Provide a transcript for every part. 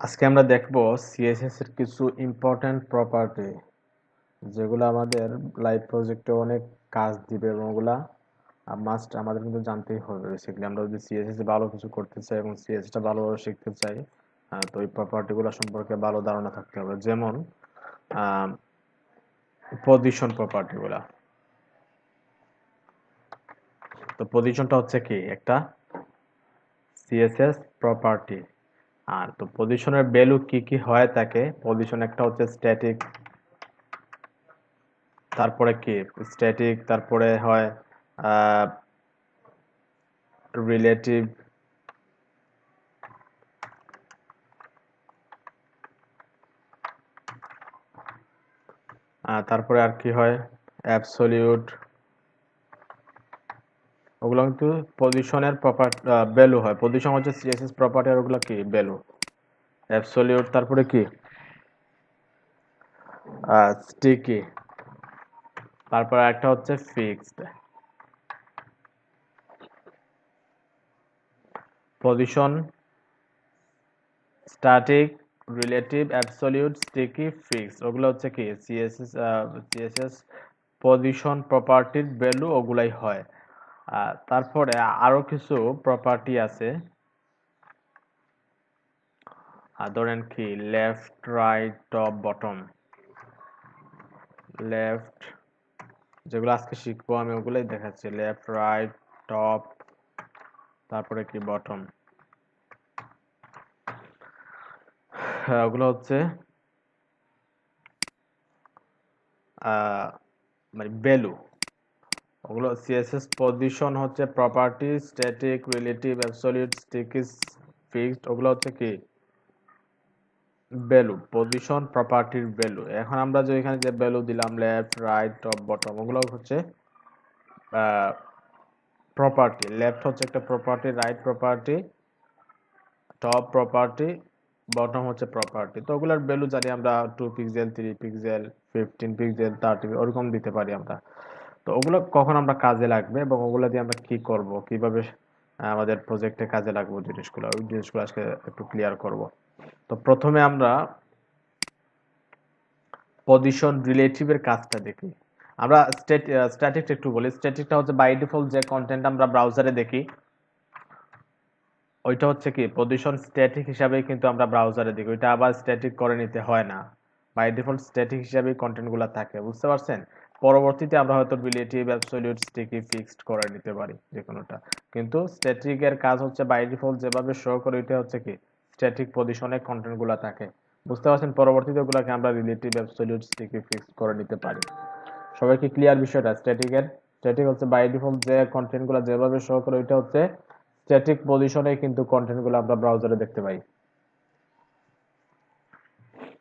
আজকে আমরা দেখব সিএসএস এর কিছু ইম্পর্ট্যান্ট প্রপার্টি যেগুলো আমাদের লাইভ প্রজেক্টে অনেক কাজ দিবে এবং ওগুলা মাস্ট আমাদের কিন্তু জানতেই হবে। বেসিক্যালি আমরা যদি সিএসএস ভালো কিছু করতে চাই এবং সিএসএস টা ভালোভাবে শিখতে চাই, তো এই প্রপার্টিগুলো সম্পর্কে ভালো ধারণা থাকতে হবে। যেমন পজিশন প্রপার্টিগুলা। তো পজিশনটা হচ্ছে কি একটা সিএসএস প্রপার্টি। আর তো পজিশনের ভ্যালু কি কি হয় থাকে, পজিশন একটা হচ্ছে স্ট্যাটিক, তারপরে কি স্ট্যাটিক, তারপরে হয় রিলেটিভ, তারপরে আর কি হয় অ্যাবসলিউট। ওগুলো কিন্তু পজিশনের প্রপার ভ্যালু হয়। পজিশন হচ্ছে সিএসএস প্রপার্টি আর ওগুলো কি ভ্যালু। অ্যাবসলিউট, তারপরে কি স্টিকি, তারপরে একটা হচ্ছে fixed. Position, static, relative, absolute, sticky, fixed, ওগুলো হচ্ছে কি সিএসএস পজিশন প্রপার্টির ভ্যালু ওগুলাই হয়। তারপরে আরো কিছু প্রপার্টি আছে, ধরেন কি left, right, top, bottom. Left, যেগুলো আজকে শিখবো আমি ওগুলাই দেখাচ্ছি। লেফট, রাইট, টপ, তারপরে কি বটম। ওগুলো হচ্ছে মানে ভ্যালু। ওগুলো সিএসএস পজিশন হচ্ছে property, static, relative, absolute, sticky, fixed, ওগুলো হচ্ছে কি ভ্যালু, পজিশন প্রপার্টির ভ্যালু। এখন আমরা যে এখানে যে ভ্যালু দিলাম লেফট, রাইট, টপ, বটম, ওগুলো হচ্ছে প্রপার্টি। লেফট হচ্ছে একটা property, right property, top property, bottom হচ্ছে প্রপার্টি। তো ওগুলোর ভ্যালু জানি আমরা 2 পিক্সেল, 3 পিক্সেল, 15 পিক্সেল, 30 ওরকম দিতে পারি আমরা। তো ওগুলো কখন আমরা কাজে লাগবে এবং ওগুলো দিয়ে আমরা কি করব, কিভাবে আমাদের প্রজেক্টে কাজে লাগবে জিনিসগুলো, ওই জিনিসগুলো আজকে একটু ক্লিয়ার করব। তো প্রথমে আমরা পজিশন রিলেটিভের কাজটা দেখি। আমরা স্ট্যাটিকটা একটু বলি। স্ট্যাটিকটা হচ্ছে বাই ডিফল্ট যে কন্টেন্ট আমরা ব্রাউজারে দেখি, ওইটা হচ্ছে কি পজিশন স্ট্যাটিক হিসাবেই কিন্তু আমরা ব্রাউজারে দেখি। ওইটা আবার স্ট্যাটিক করে নিতে হয় না, বাই ডিফল্ট স্ট্যাটিক হিসাবেই কন্টেন্টগুলো থাকে, বুঝতে পারছেন? পরবর্তীতে আমরা হয়তো রিলেটিভ, অ্যাবসলিউট, স্টিকি, ফিক্সড করে নিতে পারি যে কোনোটা। কিন্তু স্ট্যাটিকের কাজ হচ্ছে বাই ডিফল্ট যেভাবে শো করে ওইটা হচ্ছে কি স্ট্যাটিক পজিশনে কন্টেন্টগুলো থাকে, বুঝতে পারছেন? পরবর্তীতে ওগুলোকে আমরা রিলেটিভ, অ্যাবসলিউট, স্টিকি, ফিক্সড করে নিতে পারি। সবাই কি ক্লিয়ার বিষয়টা? স্ট্যাটিক হচ্ছে বাই ডিফল্ট যে কন্টেন্টগুলো যেভাবে শো করে ওইটা হচ্ছে স্ট্যাটিক পজিশনে কিন্তু কন্টেন্টগুলো আমরা ব্রাউজারে দেখতে পাই।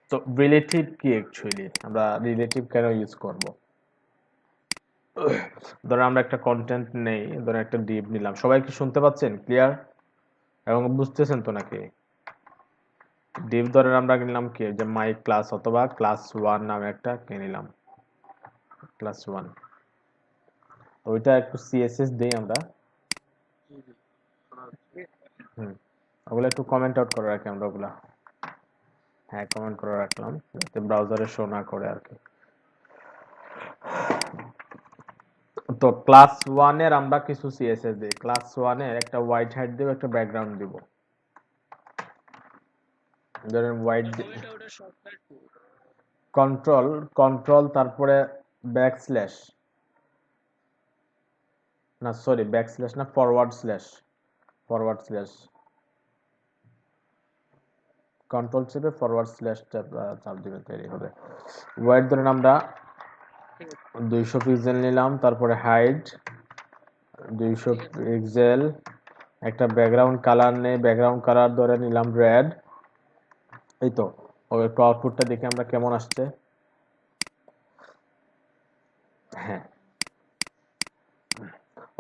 তো রিলেটিভ কি অ্যাকচুয়ালি, আমরা রিলেটিভ কেন ইউজ করব? ধরো আমরা একটা কন্টেন্ট নেই, ধরো একটা ডিভ নিলাম। সবাই কি শুনতে পাচ্ছেন ক্লিয়ার এবং বুঝতেছেন তো নাকি? ডিভ ধরেন আমরা নিলাম কি যে মাই ক্লাস অথবা ক্লাস 1 নামে একটা কে নিলাম, ক্লাস 1। ওইটা একটু সিএসএস দেই আমরা। হুম, ওগুলো একটু কমেন্ট আউট করে রাখি আমরা ওগুলা। হ্যাঁ, কমেন্ট করে রাখলাম যাতে ব্রাউজারে শো না করে আর কি। তো ক্লাস 1 এর আমরা কিছু সিএসএস দিই। ক্লাস 1 এর একটা হোয়াইট হাইট দেব, একটা ব্যাকগ্রাউন্ড দিব। ধরেন হোয়াইট কন্ট্রোল, তারপরে ব্যাকস্ল্যাশ, না সরি ব্যাকস্ল্যাশ না, ফরওয়ার্ড স্ল্যাশ কন্ট্রোল চেপে ফরওয়ার্ড স্ল্যাশ চাপ দিবেন, তৈরি হবে হোয়াইট। ধরেন আমরা 200 পিক্সেল নিলাম, তারপরে হাইট 200 পিক্সেল, একটা ব্যাকগ্রাউন্ড কালার নেই, ব্যাকগ্রাউন্ড কালার ধরে নিলাম রেড। এই তো, ও একটু আউটপুটটা দেখে আমরা কেমন আসছে। হ্যাঁ,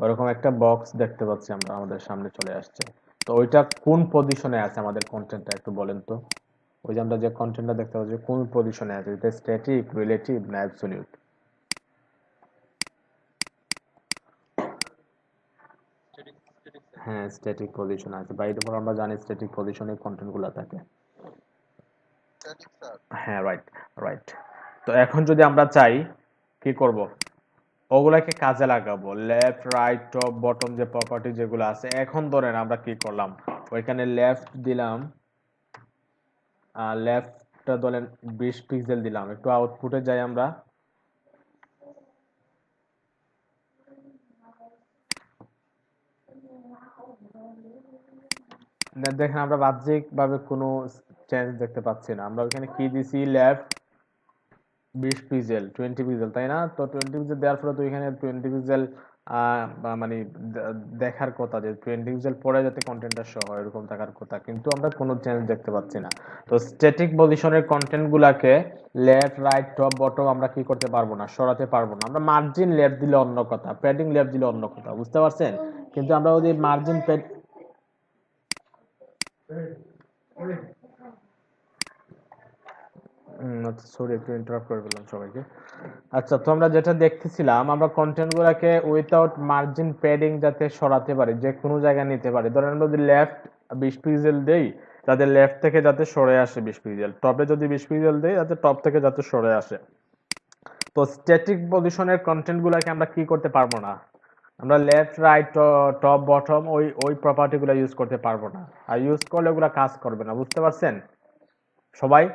ওরকম একটা বক্স দেখতে পাচ্ছি আমরা, আমাদের সামনে চলে আসছে। তো ওইটা কোন পজিশনে আছে আমাদের কন্টেন্টটা একটু বলেন তো। ওই যে আমরা যে কন্টেন্টটা দেখতে পাচ্ছি কোন পজিশনে আছে, এটা স্ট্যাটিক, রিলেটিভ না অ্যাবসলিউট? হ্যাঁ, স্ট্যাটিক পজিশন আছে। বাই ডিফল্ট আমরা জানি স্ট্যাটিক পজিশনে কন্টেন্টগুলো থাকে। হ্যাঁ, রাইট, রাইট। তো এখন যদি আমরা চাই কি করব, ওগুলাকে কাজে লাগাবো, লেফট রাইট টপ বটম যে প্রপার্টি যেগুলো আছে। এখন ধরেন আমরা কি করলাম, ওইখানে লেফট দিলাম, লেফটটা ধরেন 20 পিক্সেল দিলাম। একটু আউটপুটে যাই আমরা। দেখেন আমরা বাহ্যিক ভাবে কোনো চেঞ্জ দেখতে পাচ্ছি না। আমরা ওইখানে কি দিছি, লেফট 20 পিক্সেল 20 পিক্সেল, তাই না? তো 20 পিক্সেল দেওয়ার ফলে তো এখানে 20 পিক্সেল মানে দেখার কথা যে 20 পিক্সেল পরে যাতে কন্টেন্টটা শো হয় এরকম থাকার কথা, কিন্তু আমরা কোনো চেঞ্জ দেখতে পাচ্ছি না। তো স্ট্যাটিক পজিশনের কন্টেন্ট গুলাকে লেফট রাইট টপ বটম আমরা কি করতে পারবো না, সরাতে পারবো না। আমরা মার্জিন লেফট দিলে অন্য কথা, প্যাডিং লেফট দিলে অন্য কথা, বুঝতে পারছেন? কিন্তু আমরা যদি মার্জিন প্যাড, আচ্ছা সরি একটু ইন্টারাপ্ট করে ফেললাম সবাইকে। আচ্ছা, তো আমরা যেটা দেখতেছিলাম, আমরা কন্টেন্ট গুলাকে উইথাউট মার্জিন প্যাডিং যাতে সরাতে পারি, যে কোনো জায়গায় নিতে পারি। ধরেন আমরা যদি লেফট 20 পিক্সেল দেই, যাতে লেফট থেকে যাতে সরে আসে 20 পিক্সেল, টপে যদি 20 পিক্সেল দেই যাতে টপ থেকে যাতে সরে আসে। তো স্ট্যাটিক পজিশনের কন্টেন্ট গুলাকে আমরা কি করতে পারবো না, আমরা লেফট রাইট টপ বটম ওই ওই প্রপার্টি গুলো ইউজ করতে পারবো না। আর ইউজ করলে ওগুলা কাজ করবে না, বুঝতে পারছেন সবাই?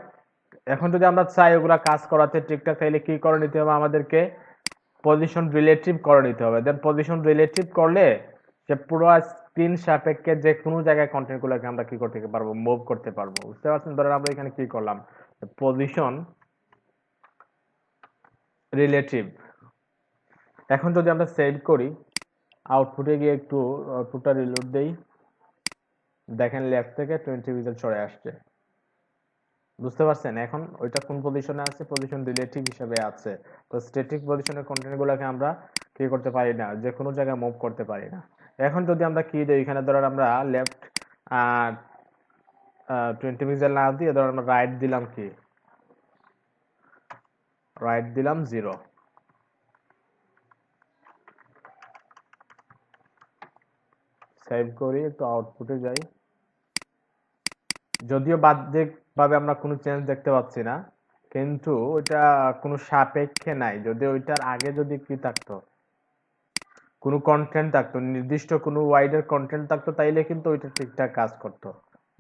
এখন যদি আমরা চাই ওগুলা কাজ করাতে ঠিকঠাক, তাইলে কি করে নিতে হবে আমাদেরকে, পজিশন রিলেটিভ করে নিতে হবে। দেন পজিশন রিলেটিভ করলে যে পুরো স্ক্রিন সাপেক্ষে যে কোনো জায়গায় কন্টেন্ট গুলোকে আমরা কি করতে পারবো, মুভ করতে পারবো, বুঝতে পারছেন? ধরেন আমরা এখানে কি করলাম, পজিশন রিলেটিভ। এখন যদি আমরা সেভ করি, আউটপুটে গিয়ে একটু আউটপুটটা রিলোড দেই, দেখেন লেফট থেকে 20 পিক্সেল সরে আসছে, বুঝতে পারছেন? এখন ওইটা কোন পজিশনে আছে, পজিশন রিলেটিভ হিসেবে আছে। তো স্ট্যাটিক পজিশনের কন্টেন্ট গুলোকে আমরা কি করতে পারি না, যে কোনো জায়গায় মুভ করতে পারি না। এখন যদি আমরা কি দিই, এখানে ধরেন আমরা লেফট 20 পিক্সেল না দিয়ে ধরেন আমরা রাইট দিলাম, কি রাইট দিলাম 0। সেভ করি, একটু আউটপুটে যাই। যদিও বাহ্যিক ভাবে আমরা কোনো চেঞ্জ দেখতে পাচ্ছি না, কিন্তু ওইটা কোনো সাপেক্ষে নাই। যদি ওইটার আগে যদি কি থাকতো, কোনো কন্টেন্ট থাকতো, নির্দিষ্ট কোনো ওয়াইডের কন্টেন্ট থাকতো, তাইলে কিন্তু ওইটা ঠিকঠাক কাজ করতো,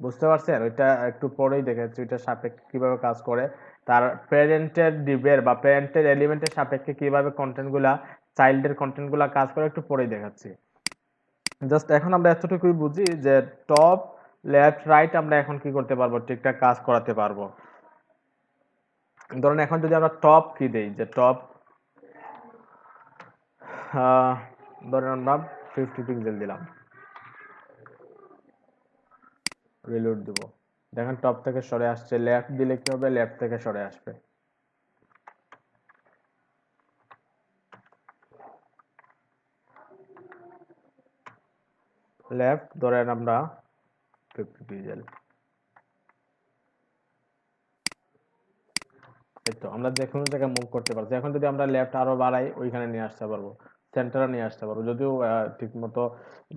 বুঝতে পারছেন? ওইটা একটু পরেই দেখাচ্ছি ওইটা সাপেক্ষে কিভাবে কাজ করে। তার প্যারেন্টের ডিভের বা প্যারেন্টের এলিমেন্টের সাপেক্ষে কিভাবে কন্টেন্ট গুলা, চাইল্ডের কন্টেন্ট গুলা কাজ করে একটু পরেই দেখাচ্ছি। জাস্ট এখন আমরা এতটুকুই বুঝি যে টপ লেফট রাইট আমরা এখন কি করতে পারবো, ঠিকঠাক কাজ করাতে পারবো। ধরুন এখন যদি আমরা টপ কি দেই, যে টপ ধরেন আমরা 50 পিক্সেল দিলাম, রিলোড দিব, দেখেন টপ থেকে সরে আসছে। লেফট দিলে কি হবে, লেফট থেকে সরে আসবে। লেফট ধরেন আমরা 50 পিক্সেল, এই তো আমরা যে কোনো জায়গায় মুভ করতে পারছি। এখন যদি আমরা লেফট আরো বাড়াই, ওইখানে নিয়ে আসতে পারবো, সেন্টারে নিয়ে আসতে পারবো। যদিও ঠিক মতো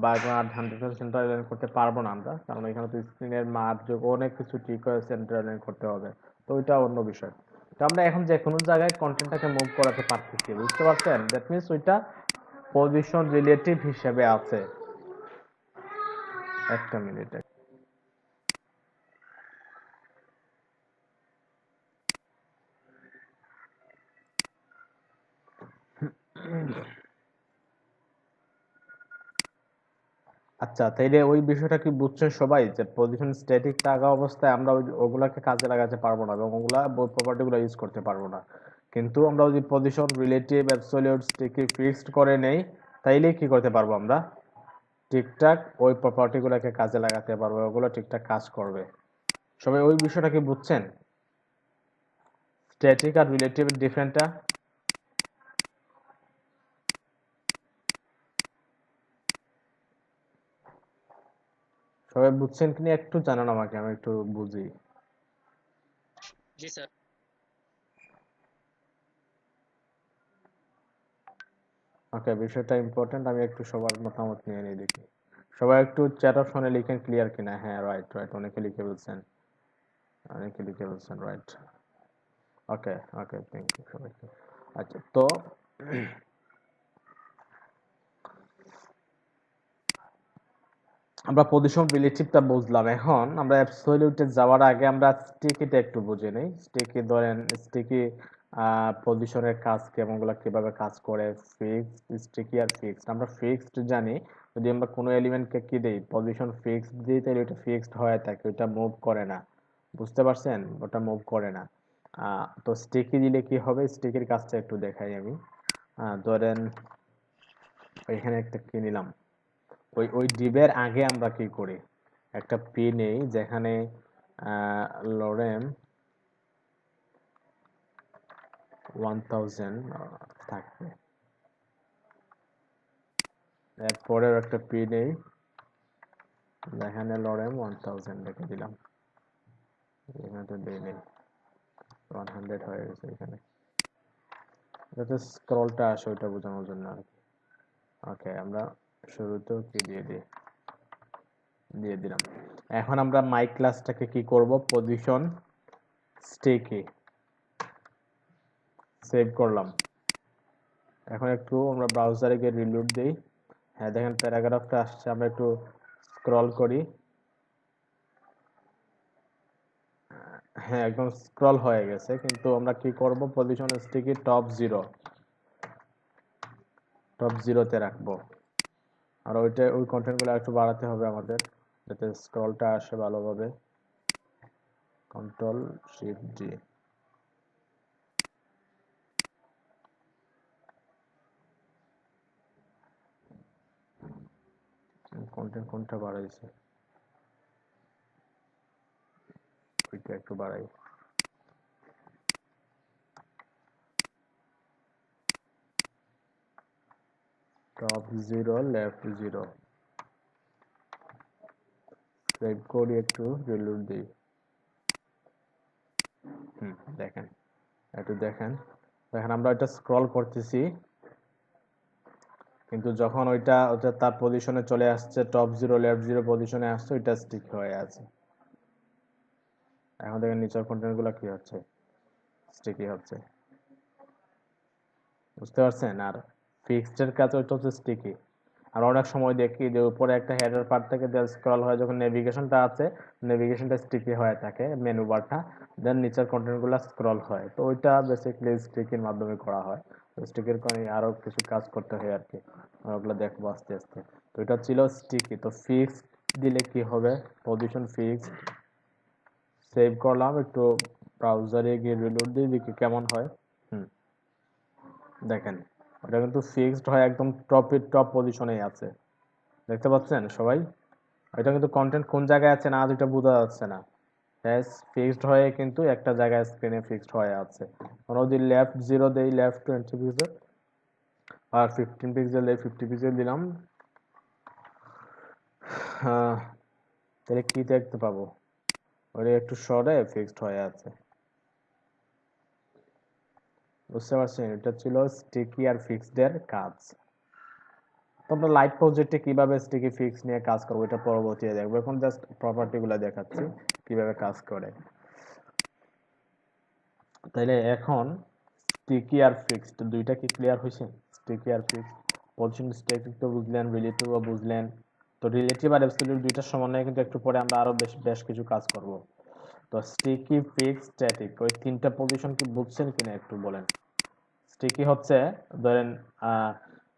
বা 100% সেন্টার অ্যালাইন করতে পারবো না আমরা, কারণ এখানে তো স্ক্রিনের মাপ যোগ অনেক কিছু ঠিক করে সেন্টার অ্যালাইন করতে হবে। তো ওইটা অন্য বিষয়। তো আমরা এখন যে কোনো জায়গায় কন্টেন্টটাকে মুভ করাতে পারতেছি, বুঝতে পারছেন? দ্যাট মিনস ওইটা পজিশন রিলেটিভ হিসেবে আছে। একটা মিনিট। আচ্ছা, তাইলে ওই বিষয়টা কি বুঝছেন সবাই, যে পজিশন স্ট্যাটিক থাকা অবস্থায় আমরা ওগুলাকে কাজে লাগাতে পারবো না এবং ওগুলা প্রপার্টি গুলো ইউজ করতে পারবো না। কিন্তু আমরা যদি position relative absolute static fixed করে নেই, তাইলে কি করতে পারবো, আমরা ঠিকঠাক ওই প্রপার্টি গুলোকে কাজে লাগাতে পারবো, ওগুলো ঠিকঠাক কাজ করবে। সবাই ওই বিষয়টা কি বুঝছেন, স্ট্যাটিক আর রিলেটিভ ডিফারেন্টটা? সবাই বুঝছেন কিনা একটু জানান আমাকে, আমি একটু বুঝি। জি স্যার। ওকে, বিষয়টা ইম্পর্টেন্ট, আমি একটু সবার মতামত নিয়ে নিই দেখি। সবাই একটু চ্যাট অপশনে লিখেন ক্লিয়ার কিনা। হ্যাঁ, রাইট রাইট, অনেকে লিখে বলছেন। অনেকে লিখে বলছেন, right. Okay okay, thank you সবাইকে। আচ্ছা, তো আমরা পজিশন রিলেটিভটা বুঝলাম। এখন আমরা অ্যাবসলিউটে যাওয়ার আগে আমরা স্টিকিটা একটু বুঝে নেই। স্টিকি ধরেন, স্টিকি পজিশনের কাজ কেমনগুলো, কিভাবে কাজ করে। ফিক্সড, স্টিকি আর ফিক্সড। আমরা ফিক্সড জানি, যদি আমরা কোনো এলিমেন্টকে কি দেই, পজিশন ফিক্সড দিই, তাহলে ওটা ফিক্সড হয়ে থাকে, ওটা মুভ করে না। বুঝতে পারছেন? ওটা মুভ করে না। তো স্টিকি দিলে কি হবে, স্টিকির কাজটা একটু দেখাই আমি। ধরেন এখানে একটা কি নিলাম, ওই ওই ডিবের আগে আমরা কি করি, একটা পি নেই যেখানে লরেম 1000 থাকবে। এরপরেও একটা পি নেই যেখানে লরেম 1000 রেখে দিলাম। এখানে তো দেই নেই, 100 হয়ে গেছে এখানে, যাতে স্ক্রলটা আসে ওইটা বোঝানোর জন্য আর কি। ওকে, আমরা শুরুতেও কি দিয়ে দিলাম। এখন আমরা মাই ক্লাসটাকে কি করব, পজিশন স্টেকে সেভ করলাম। এখন একটু আমরা ব্রাউজারে গিয়ে রিলোড দিই। হ্যাঁ, দেখেন প্যারাগ্রাফটা আসছে, আমরা একটু স্ক্রল করি। হ্যাঁ, একদম স্ক্রল হয়ে গেছে, কিন্তু আমরা কি করব, পজিশন স্টিকি টপ জিরোতে রাখবো। আর ওই কন্টেন্টগুলো একটু বাড়াতে হবে আমাদের, যাতে স্ক্রলটা আসে ভালোভাবে। Control shift D. কন্টেন্ট কোনটা বাড়াইছে, ওইটা একটু বাড়াই। Top zero, left zero. Save করি, একটু রিলোড দিই। দেখেন, একটু দেখেন। দেখেন আমরা এটা স্ক্রল করতেছি, কিন্তু যখন ওইটা ওটা তার পজিশনে চলে আসছে, টপ জিরো লেফট জিরো পজিশনে আসছে, ওইটা স্টিক হয়ে আছে। এখন দেখেন নিচের কন্টেন্ট গুলো কি হচ্ছে, স্টিকি হচ্ছে। বুঝতে পারছেন? আর ফিক্সড এর কাছে ওইটা হচ্ছে স্টিকি। আর অনেক সময় দেখি যে উপরে একটা হেডার পার্ট থেকে দেন স্ক্রল হয়, যখন নেভিগেশনটা আছে, নেভিগেশনটা স্টিকি হয়ে থাকে, মেনু বারটা, দেন নিচের কন্টেন্ট গুলো স্ক্রল হয়। তো ওইটা বেসিক্যালি স্টিকির মাধ্যমে করা হয়। তো স্টিকের আরো কিছু কাজ করতে হয় আর কি, ওগুলো দেখবো আস্তে আস্তে। তো এটা ছিল স্টিকি। তো ফিক্সড দিলে কি হবে, পজিশন ফিক্সড সেভ করলাম, একটু ব্রাউজারে গিয়ে রিলোড দিয়ে দেখি কেমন হয়। হুম, দেখেন ওটা কিন্তু ফিক্সড হয়, একদম টপ পজিশনেই আছে। দেখতে পাচ্ছেন সবাই? এটা কিন্তু কন্টেন্ট কোন জায়গায় আছে না আছে এটা বোঝা যাচ্ছে না। হ্যাঁ, ফিক্সড হয়ে কিন্তু একটা জায়গায় স্ক্রিনে ফিক্সড হয়ে আছে। আমরা যদি লেফট জিরো দেই, লেফট 20 পিক্সেল, আর 15 পিক্সেল দেই, 50 পিক্সেল দিলাম, তাহলে কি দেখতে পাবো, ওটা একটু সরে ফিক্সড হয়ে আছে। বুঝতে পারছেন? এটা ছিল স্টিকি আর ফিক্সড এর কাজ। তো আমরা লাইভ প্রজেক্টে কিভাবে স্টিকি ফিক্স নিয়ে কাজ করবো এটা পরবর্তীতে দেখবো। এখন জাস্ট প্রপার্টি গুলা দেখাচ্ছি কিভাবে কাজ করে। তাইলে এখন স্টিকি আর ফিক্সড দুইটা কি ক্লিয়ার হয়েছে? স্টিকি আর ফিক্সড, পজিশন স্ট্যাটিক তো বুঝলেন, রিলেটিভও বুঝলেন। তো রিলেটিভ আর অ্যাবসলিউট দুইটার সমন্বয়ে কিন্তু একটু পরে আমরা আরো বেশ কিছু কাজ করব। তো স্টিকি, ফিক্সড, স্ট্যাটিক, ওই তিনটা পজিশন কি বুঝছেন কিনা একটু বলেন। স্টিকি হচ্ছে, ধরেন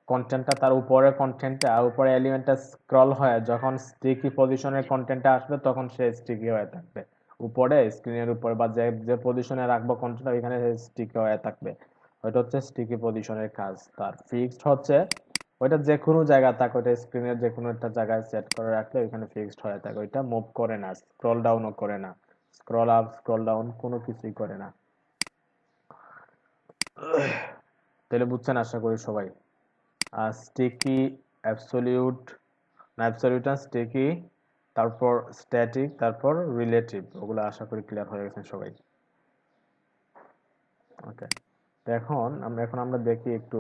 কন্টেন্টটা, তার উপরে কন্টেন্টটা, উপরে এলিমেন্টটা স্ক্রল হয়, যখন স্টিকি পজিশনের কন্টেন্টটা আসবে তখন সে স্টিকি হয়ে থাকবে উপরে স্ক্রিনের উপরে, বা যে যে পজিশনে রাখবো কন্টেন্ট ওইখানে স্টিকি হয়ে থাকবে। ওইটা হচ্ছে স্টিকি পজিশনের কাজ। তার ফিক্সড হচ্ছে, ওইটা যে কোনো জায়গায় থাকে, ওইটা স্ক্রিনের যে কোনো একটা জায়গায় সেট করে রাখলে ওইখানে ফিক্সড হয়ে থাকে, ওইটা মুভ করে না, স্ক্রল ডাউনও করে না, স্ক্রল আপ স্ক্রল ডাউন কোনো কিছুই করে না। তাহলে বুঝছেন আশা করি সবাই। স্টিকি, অ্যাবসলিউট, না অ্যাবসলিউট না স্টিকি, তারপর স্ট্যাটিক, তারপর রিলেটিভ, ওগুলো আশা করি ক্লিয়ার হয়ে গেছেন সবাই। ওকে, তো এখন আমরা দেখি একটু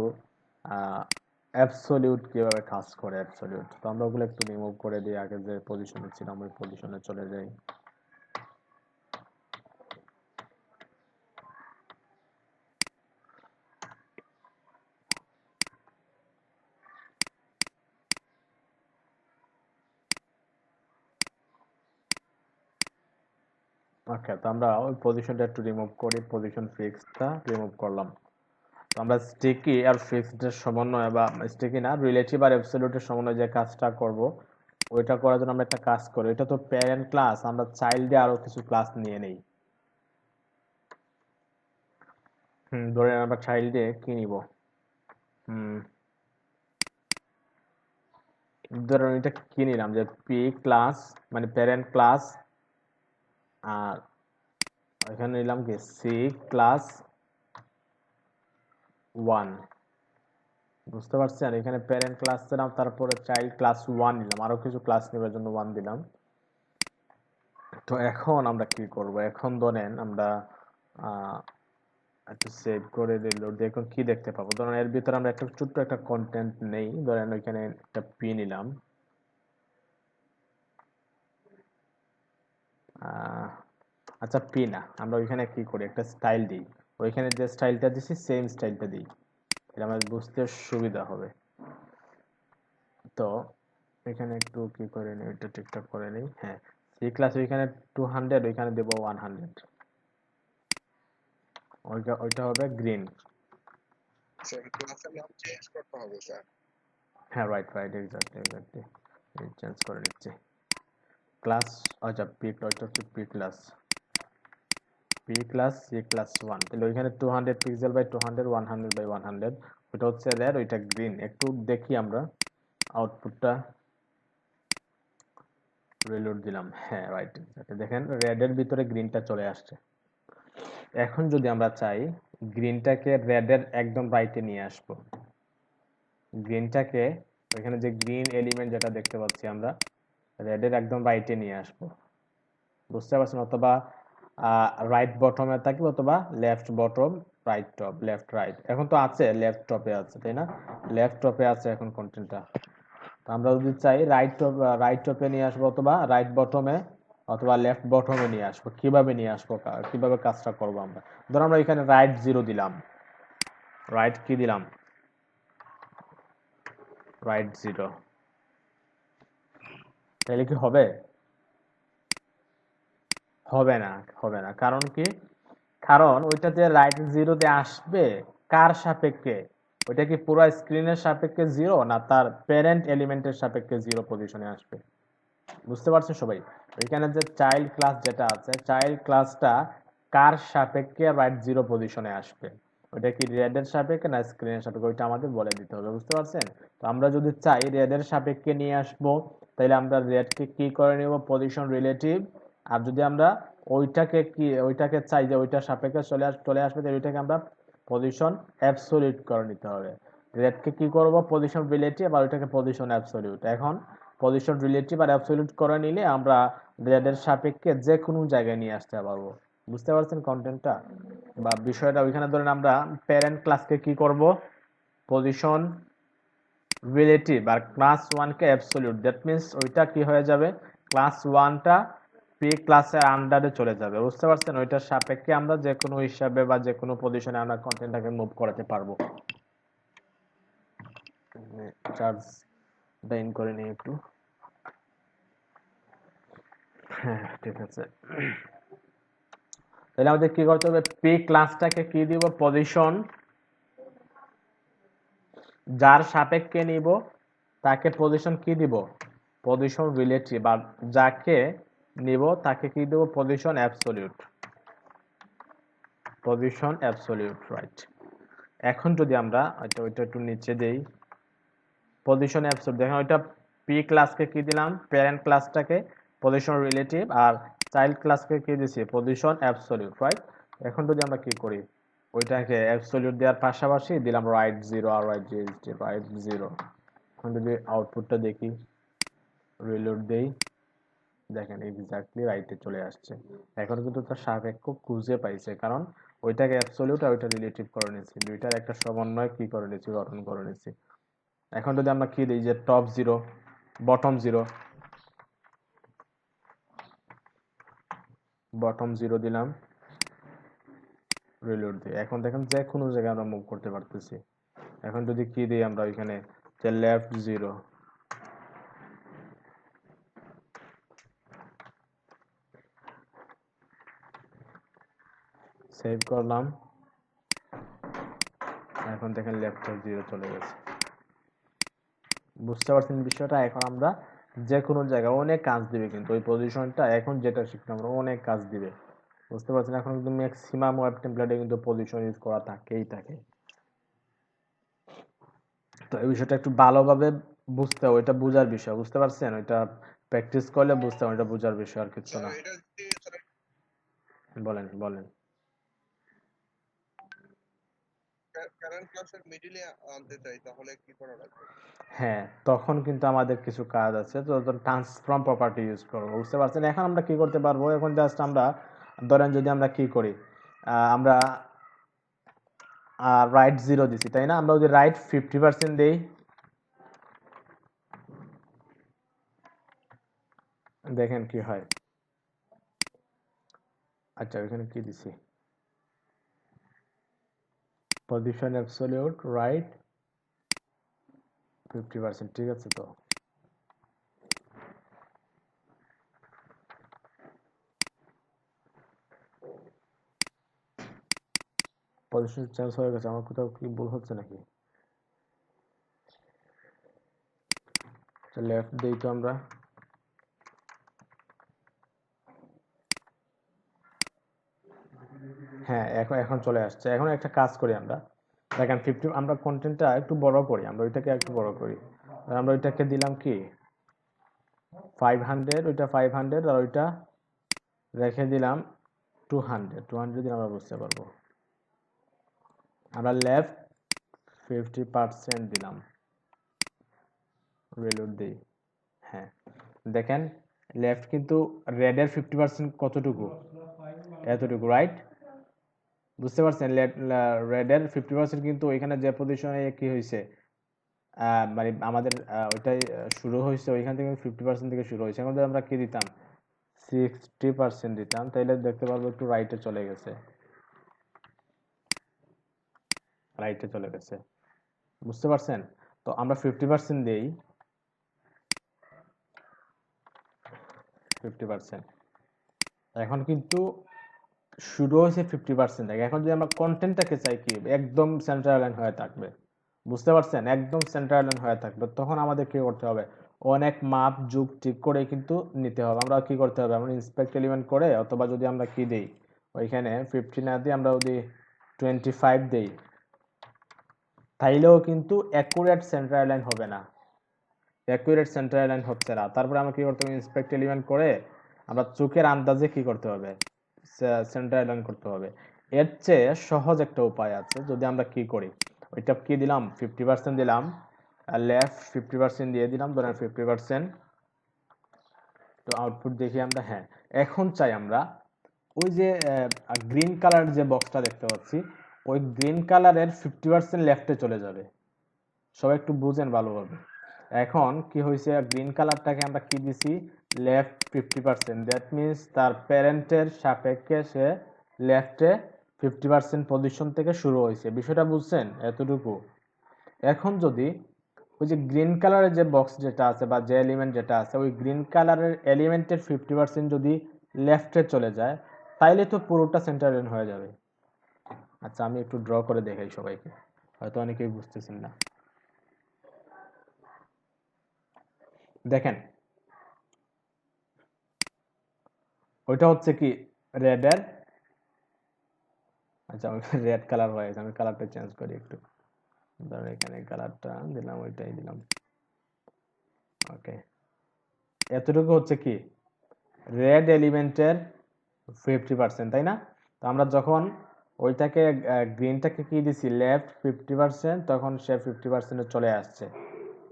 অ্যাবসলিউট কিভাবে কাজ করে। অ্যাবসলিউট তো আমরা ওগুলো একটু রিমুভ করে দিই, আগে যে পজিশনে ছিলাম ওই পজিশনে চলে যাই। ওকে, তো আমরা ওই পজিশনটা একটু রিমুভ করি, পজিশন ফিক্সডটা রিমুভ করলাম। তো আমরা স্টিকি আর ফিক্সডের সমন্বয়, বা স্টিকি না, রিলেটিভ আর অ্যাবসলিউটের সমন্বয়ে যে কাজটা করব, ওইটা করার জন্য আমরা একটা কাজ করি। এটা তো প্যারেন্ট ক্লাস, আমরা চাইল্ডে আরো কিছু ক্লাস নিয়ে নেই। ধরেন আমরা চাইল্ডে কি নিব? হুম ধরেন এটা কি নিলাম, যে পি ক্লাস মানে প্যারেন্ট ক্লাস, আর এখানে নিলাম কি সি ক্লাস 1। বুঝতে পারছেন? এখানে প্যারেন্ট ক্লাস দিলাম, তারপরে চাইল্ড ক্লাস 1 নিলাম, আরো কিছু ক্লাস নেবার জন্য 1 দিলাম। তো এখন আমরা কি করব? এখন ধরেন আমরা আহ, একটু সেভ করে রিলোড দিয়ে এখন কি দেখতে পাবো? ধরেন এর ভিতরে আমরা একটা ছোট্ট একটা কন্টেন্ট নেই, ধরেন ওইখানে একটা পি নিলাম। আহ, আচ্ছা, পি না, আমরা ওইখানে কি করি, একটা স্টাইল দিই। ওইখানে যে স্টাইলটা দিছি সেম স্টাইলটা দিই, এটা আমাদের বুঝতে সুবিধা হবে। তো এখানে একটু কি করে নিই, এটা ঠিকঠাক করে নিই। হ্যাঁ, সি ক্লাস ওইখানে 200, ওইখানে দেবো 100। ওইটা হবে গ্রিন। স্যার ক্লাসের নাম চেঞ্জ করতে হবে স্যার। হ্যাঁ, রাইট রাইট, এক্স্যাক্টলি চেঞ্জ করে নিচ্ছি। ক্লাস, আচ্ছা ওইটা হচ্ছে পি ক্লাস সি ক্লাস 1, তাহলে ওইখানে 200 পিক্সেল বাই 200, 100 বাই 100, ওইটা হচ্ছে রেড, ওইটা গ্রিন। একটু দেখি আমরা আউটপুটটা, রিলোড দিলাম। হ্যাঁ, রাইট, দেখেন রেডের ভিতরে গ্রিনটা চলে আসছে। এখন যদি আমরা চাই গ্রিনটাকে রেডের একদম রাইটে নিয়ে আসবো, গ্রিনটাকে ওইখানে যে গ্রিন এলিমেন্ট যেটা দেখতে পাচ্ছি আমরা, রেডের একদম রাইটে নিয়ে আসবো। বুঝতে পারছেন? অথবা রাইট বটমে থাকবে, অথবা left bottom, right top, left right. এখন তো আছে লেফট টপে আছে, তাই না? লেফট টপে আছে এখন কন্টেন্টটা। তো আমরা যদি চাই রাইট টপে নিয়ে আসবো, অথবা রাইট বটমে, অথবা লেফট বটমে নিয়ে আসবো। কিভাবে নিয়ে আসবো, কিভাবে কাজটা করবো আমরা? ধরো আমরা এখানে রাইট 0 দিলাম, রাইট কি দিলাম, রাইট 0, তাহলে কি হবে? হবে না, হবে না। কারণ কি? কারণ ওইটা যে রাইট 0-তে আসবে, কার সাপেক্ষে? ওইটা কি পুরো স্ক্রিনের সাপেক্ষে 0, না তার প্যারেন্ট এলিমেন্টের সাপেক্ষে 0 পজিশনে আসবে? বুঝতে পারছো সবাই? ওইখানে যে চাইল্ড ক্লাস যেটা আছে, চাইল্ড ক্লাসটা কার সাপেক্ষে রাইট 0 পজিশনে আসবে? ওইটা কি রেডের সাপেক্ষে না স্ক্রিনের সাপেক্ষে? ওইটা আমাদের বলে দিতে হবে। বুঝতে পারছেন? তো আমরা যদি চাই রেডের সাপেক্ষে নিয়ে আসবো, তাহলে আমরা রেডকে কি করে নিব, পজিশন রিলেটিভ। আর যদি আমরা ওইটাকে চাই যে ওইটার সাপেক্ষে চলে আসবে, তাহলে ওইটাকে আমরা পজিশন অ্যাবসলিউট করে নিতে হবে। রেডকে কি করব, পজিশন রিলেটিভ, আর ওইটাকে পজিশন অ্যাবসলিউট। এখন পজিশন রিলেটিভ আর অ্যাবসলিউট করে নিলে আমরা রেডের সাপেক্ষে যে কোনো জায়গায় নিয়ে আসতে পারবো। বুঝতে পারছেন কন্টেন্টটা বা বিষয়টা? ওইখানে ধরেন আমরা প্যারেন্ট ক্লাসকে কি করব, পজিশন রিলেটিভ, আর ক্লাস 1 কে অ্যাবসলিউট। দ্যাট মিন্স ওইটা কি হয়ে যাবে, ক্লাস 1টা পি ক্লাসের আন্ডারে চলে যাবে। বুঝতে পারছেন? ওইটার সাপেক্ষে আমরা যে কোনো হিসাবে বা যে কোনো পজিশনে আমরা কন্টেন্টটাকে মুভ করাতে পারবো। চার্জ ডাইন করে নিই একটু। হ্যাঁ, ঠিক আছে। তাহলে আমাদের কি করতে হবে, পি ক্লাসটাকে কি দিব, পজিশন, যার সাপেক্ষে নিব তাকে পজিশন কি দিব, পজিশন রিলেটিভ। আর যাকে নিব তাকে কি দেব, position absolute, position absolute, right. এখন যদি আমরা ওইটা একটু নিচে দেই, পজিশন অ্যাবসলিউট, দেখেন ওইটা পি ক্লাসকে কি দিলাম, প্যারেন্ট ক্লাসটাকে পজিশন রিলেটিভ, আর চাইল্ড ক্লাসকে কি দিছি, পজিশন অ্যাবসলিউট, রাইট। এখন যদি আমরা কি করি, ওইটাকে অ্যাবসলিউট দেওয়ার পাশাপাশি দিলাম রাইট 0 আর রাইট 0। এখন যদি আউটপুটটা দেখি, রিলোড দেই, দেখেন এক্স্যাক্টলি রাইটে চলে আসছে। এখন কিন্তু তার সাপেক্ষ খুঁজে পাইছে, কারণ ওইটাকে অ্যাবসলিউট আর ওইটা রিলেটিভ করে নিয়েছি, দুইটার একটা সমন্বয় কি করে নিয়েছি, গঠন করে নিয়েছি। এখন যদি আমরা কি দিই, যে টপ 0, বটম 0, বটম 0 দিলাম, রিলোড দিই, এখন দেখেন যে কোনো জায়গায় আমরা মুভ করতে পারতেছি। এখন যদি কি দিই আমরা ওইখানে, যে লেফট 0, সেভ করলাম, এখন দেখেন লেফটে 0 চলে গেছে। বুঝতে পারছেন বিষয়টা? এখন আমরা যে কোনো জায়গায় অনেক কাজ দিবে, কিন্তু ওই পজিশনটা এখন যেটা শিখলাম আমরা অনেক কাজ দিবে। বুঝতে পারছেন? এখন কিন্তু ম্যাক্সিমাম ওয়েব টেমপ্লেটে কিন্তু পজিশন ইউজ করা থাকেই থাকে। তো এই বিষয়টা একটু ভালোভাবে বুঝতে হবে, ওইটা বোঝার বিষয়। বুঝতে পারছেন? ওইটা প্র্যাকটিস করলে বুঝতে হবে, ওইটা বোঝার বিষয় আর কিছু না। স্যার এটা যদি স্যার বলেন বলেন। কারেন্ট ক্লাসের মিডিলে আনতে চাই তাহলে কি করা লাগবে? হ্যাঁ, তখন কিন্তু আমাদের কিছু কাজ আছে, তো ট্রান্সফর্ম প্রপার্টি ইউজ করবো। বুঝতে পারছেন? এখন আমরা কি করতে পারবো, এখন জাস্ট আমরা ধরেন যদি আমরা কি করি, আমরা রাইট 0 দিছি, তাই না? আমরা যদি রাইট 50% দেই, দেখেন কি হয়। আচ্ছা, এখানে কি দিছি, পজিশন অ্যাবসলিউট রাইট 50%, ঠিক আছে? তো পজিশন চেঞ্জ হয়ে গেছে, আমার কোথাও কি ভুল হচ্ছে নাকি? লেফট দেই তো আমরা, হ্যাঁ এখন এখন চলে আসছে। এখন একটা কাজ করি আমরা, দেখেন 50, আমরা কন্টেন্টটা একটু বড় করি, আমরা ওইটাকে একটু বড় করি। আমরা ওইটাকে দিলাম কি 500, ওইটা 500, আর ওইটা রেখে দিলাম 200 দিন আমরা বুঝতে পারবো। আমরা লেফট 50% দিলাম, রিলোড দিই। হ্যাঁ, দেখেন লেফট কিন্তু রেডের 50% কতটুকু, এতটুকু, রাইট? বুঝতে পারছেন? রেডের 50% কিন্তু এখানে যে পজিশনে কি হয়েছে, মানে আমাদের ওইটাই শুরু হয়েছে ওইখান থেকে 50% থেকে শুরু হয়েছে। এখন যদি আমরা কি দিতাম 60% দিতাম, তাহলে দেখতে পারবো একটু রাইটে চলে গেছে, রাইটে চলে গেছে। বুঝতে পারছেন? তো আমরা 50% দেই, 50%। এখন কিন্তু শুরু হয়েছে 50% থেকে। এখন যদি আমরা কন্টেন্টটাকে চাই কি একদম সেন্টার লাইন হয়ে থাকবে, বুঝতে পারছেন? একদম সেন্টার লাইন হয়ে থাকবে, তখন আমাদের কি করতে হবে, অনেক মাপ যুগ ঠিক করে কিন্তু নিতে হবে। আমরা কি করতে হবে, আমরা ইন্সপেক্ট এলিমেন্ট করে, অথবা যদি আমরা কি দেই ওইখানে 50 না দিয়ে আমরা যদি 25 দেই, তাইলেও কিন্তু অ্যাকুরেট সেন্টার লাইন হবে না, অ্যাকুরেট সেন্টার লাইন হচ্ছে না। তারপরে আমরা কি করতে হবে, ইন্সপেক্ট এলিমেন্ট করে আমরা চোখের আন্দাজে কি করতে হবে, সেন্টার লাইন করতে হবে। এর চেয়ে সহজ একটা উপায় আছে, যদি আমরা কি করি, ওইটা কি দিলাম 50% দিলাম, আর লেফট 50% দিয়ে দিলাম, ধরেন 50%। তো আউটপুট দেখি আমরা, হ্যাঁ এখন চাই আমরা ওই যে গ্রিন কালার যে বক্সটা দেখতে পাচ্ছি, ওই গ্রিন কালারের 50% লেফটে চলে যাবে। সবাই একটু বুঝেন ভালোভাবে। এখন কি হয়েছে, গ্রিন কালারটাকে আমরা কি দিছি, লেফট 50%, দ্যাট মিনস তার প্যারেন্টের সাপেক্ষে সে লেফটে 50% পজিশন থেকে শুরু হয়েছে। বিষয়টা বুঝছেন এতটুকু? এখন যদি ওই যে গ্রিন কালারের যে বক্স যেটা আছে বা যে এলিমেন্ট যেটা আছে, ওই গ্রিন কালারের এলিমেন্টের 50% যদি লেফটে চলে যায়, তাইলে তো পুরোটা সেন্টার লাইন হয়ে যাবে। আচ্ছা, আমি একটু ড্র করে দেখাই সবাইকে, হয়তো অনেকেই বুঝতেছেন না। দেখেন ওইটা হচ্ছে কি রেডের, আচ্ছা আমি রেড কালার হয়ে গেছে, আমি কালারটা চেঞ্জ করি একটু। ধরো এখানে কালারটা দিলাম, ওইটাই দিলাম। ওকে, এতটুকু হচ্ছে কি রেড এলিমেন্টের 50%, তাই না? তো আমরা যখন ওইটাকে গ্রিনটাকে কি দিছি লেফট 50%, তখন সে 50% চলে আসছে,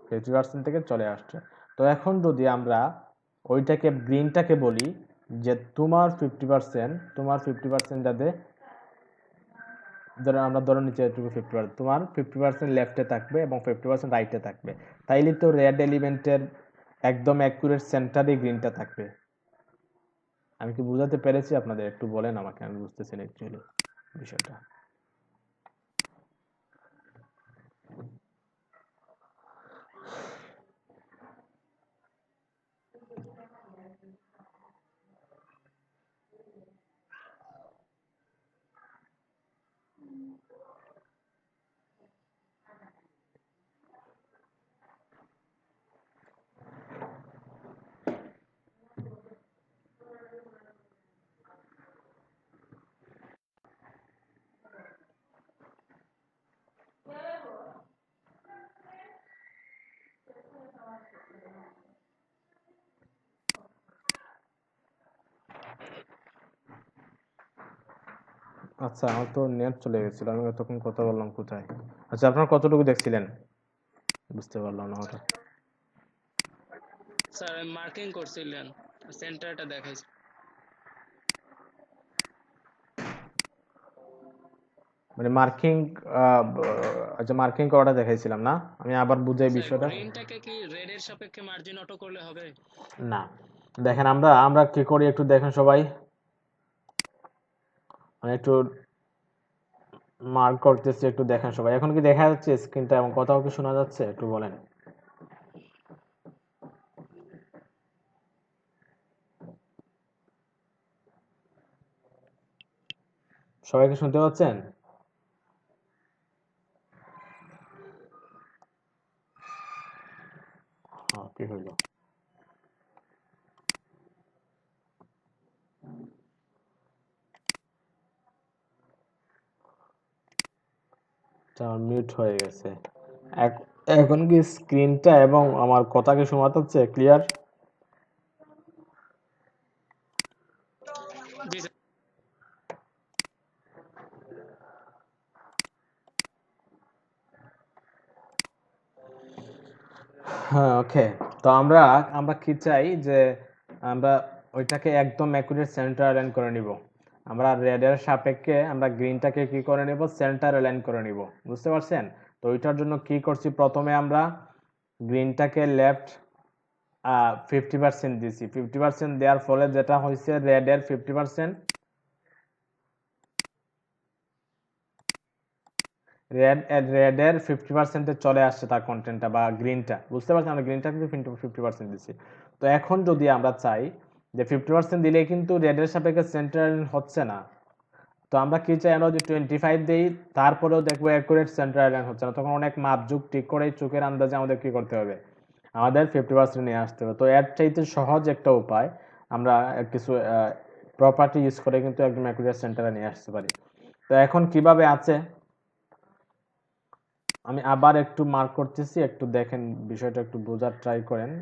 50% থেকে চলে আসছে। তো এখন যদি আমরা ওইটাকে গ্রিনটাকে বলি যে তোমার 50% যাতে, ধরো আমরা ধরে নিচ্ছি এটুকু 50%, তোমার 50% লেফটে থাকবে এবং 50% রাইটে থাকবে, তাইলে তো রেড এলিমেন্টের একদম অ্যাকুরেট সেন্টারে গ্রিনটা থাকবে। আমি কি বুঝাতে পেরেছি আপনাদের? একটু বলেন আমাকে, আমি বুঝতেছি না অ্যাকচুয়ালি বিষয়টা। আচ্ছা, আমার তো নেট চলে গেছিল, আমি তখন কথা বললাম কোথায়? আচ্ছা, আপনার কতটুকু দেখছিলেন? বুঝতে পারলাম না হঠাৎ। স্যার মার্কিং করছিলেন, সেন্টারটা দেখাইছে। মানে মার্কিং, আচ্ছা মার্কিং করাটা দেখাইছিলাম না, আমি আবার বুঝাই স্যার বিষয়টা। গ্রিনটাকে কি রেডের সাপেক্ষে মার্জিন অটো করলে হবে? না, দেখেন আমরা আমরা কি করি একটু দেখেন সবাই, মানে একটু মার্ক করতেছি, একটু দেখেন সবাই। এখন কি দেখা যাচ্ছে স্ক্রিনটা এবং কথাও কি শোনা যাচ্ছে? একটু বলেন। সবাই কি শুনতে পাচ্ছেন? হ্যাঁ, কি হইলো? মিউট হয়ে গেছে। এখন কি স্ক্রিনটা এবং আমার কথা কি শোনা যাচ্ছে ক্লিয়ার? জি স্যার। হ্যাঁ, ওকে। তো আমরা আমরা কি চাই যে আমরা ওইটাকে একদম অ্যাকুরেট সেন্টার অ্যালাইন করে নিব। আমরা রেডের সাপেক্ষে আমরা গ্রিনটাকে কি করে নিব, সেন্টার অ্যালাইন করে নিব। বুঝতে পারছেন? তো ওইটার জন্য কি করছি, প্রথমে আমরা গ্রিনটাকে লেফট 50% দিছি। 50% দেওয়ার ফলে যেটা হয়েছে, রেডের 50%, রেডের 50%-এ চলে আসছে তার কন্টেন্টটা বা গ্রিনটা। বুঝতে পারছেন? আমরা গ্রিনটা কিন্তু 50% দিচ্ছি। তো এখন যদি আমরা চাই যে 50% দিলেই কিন্তু রেডের সাপেক্ষে সেন্ট্রাল হচ্ছে না, তো আমরা কি চাই, আমরা যদি 25 দিই তারপরেও দেখবো অ্যাকুরেট সেন্ট্রাল লাইন হচ্ছে না, তখন অনেক মাপঝুক ঠিক করে চোখের আন্দাজে আমাদের কি করতে হবে, আমাদের 50% নিয়ে আসতে হবে। তো এর চাইতে সহজ একটা উপায়, আমরা কিছু প্রপার্টি ইউজ করে কিন্তু একদম অ্যাকুরেট সেন্টারে নিয়ে আসতে পারি। তো এখন কিভাবে আছে, আমি আবার একটু মার্ক করতেছি, একটু দেখেন বিষয়টা, একটু বোঝার ট্রাই করেন।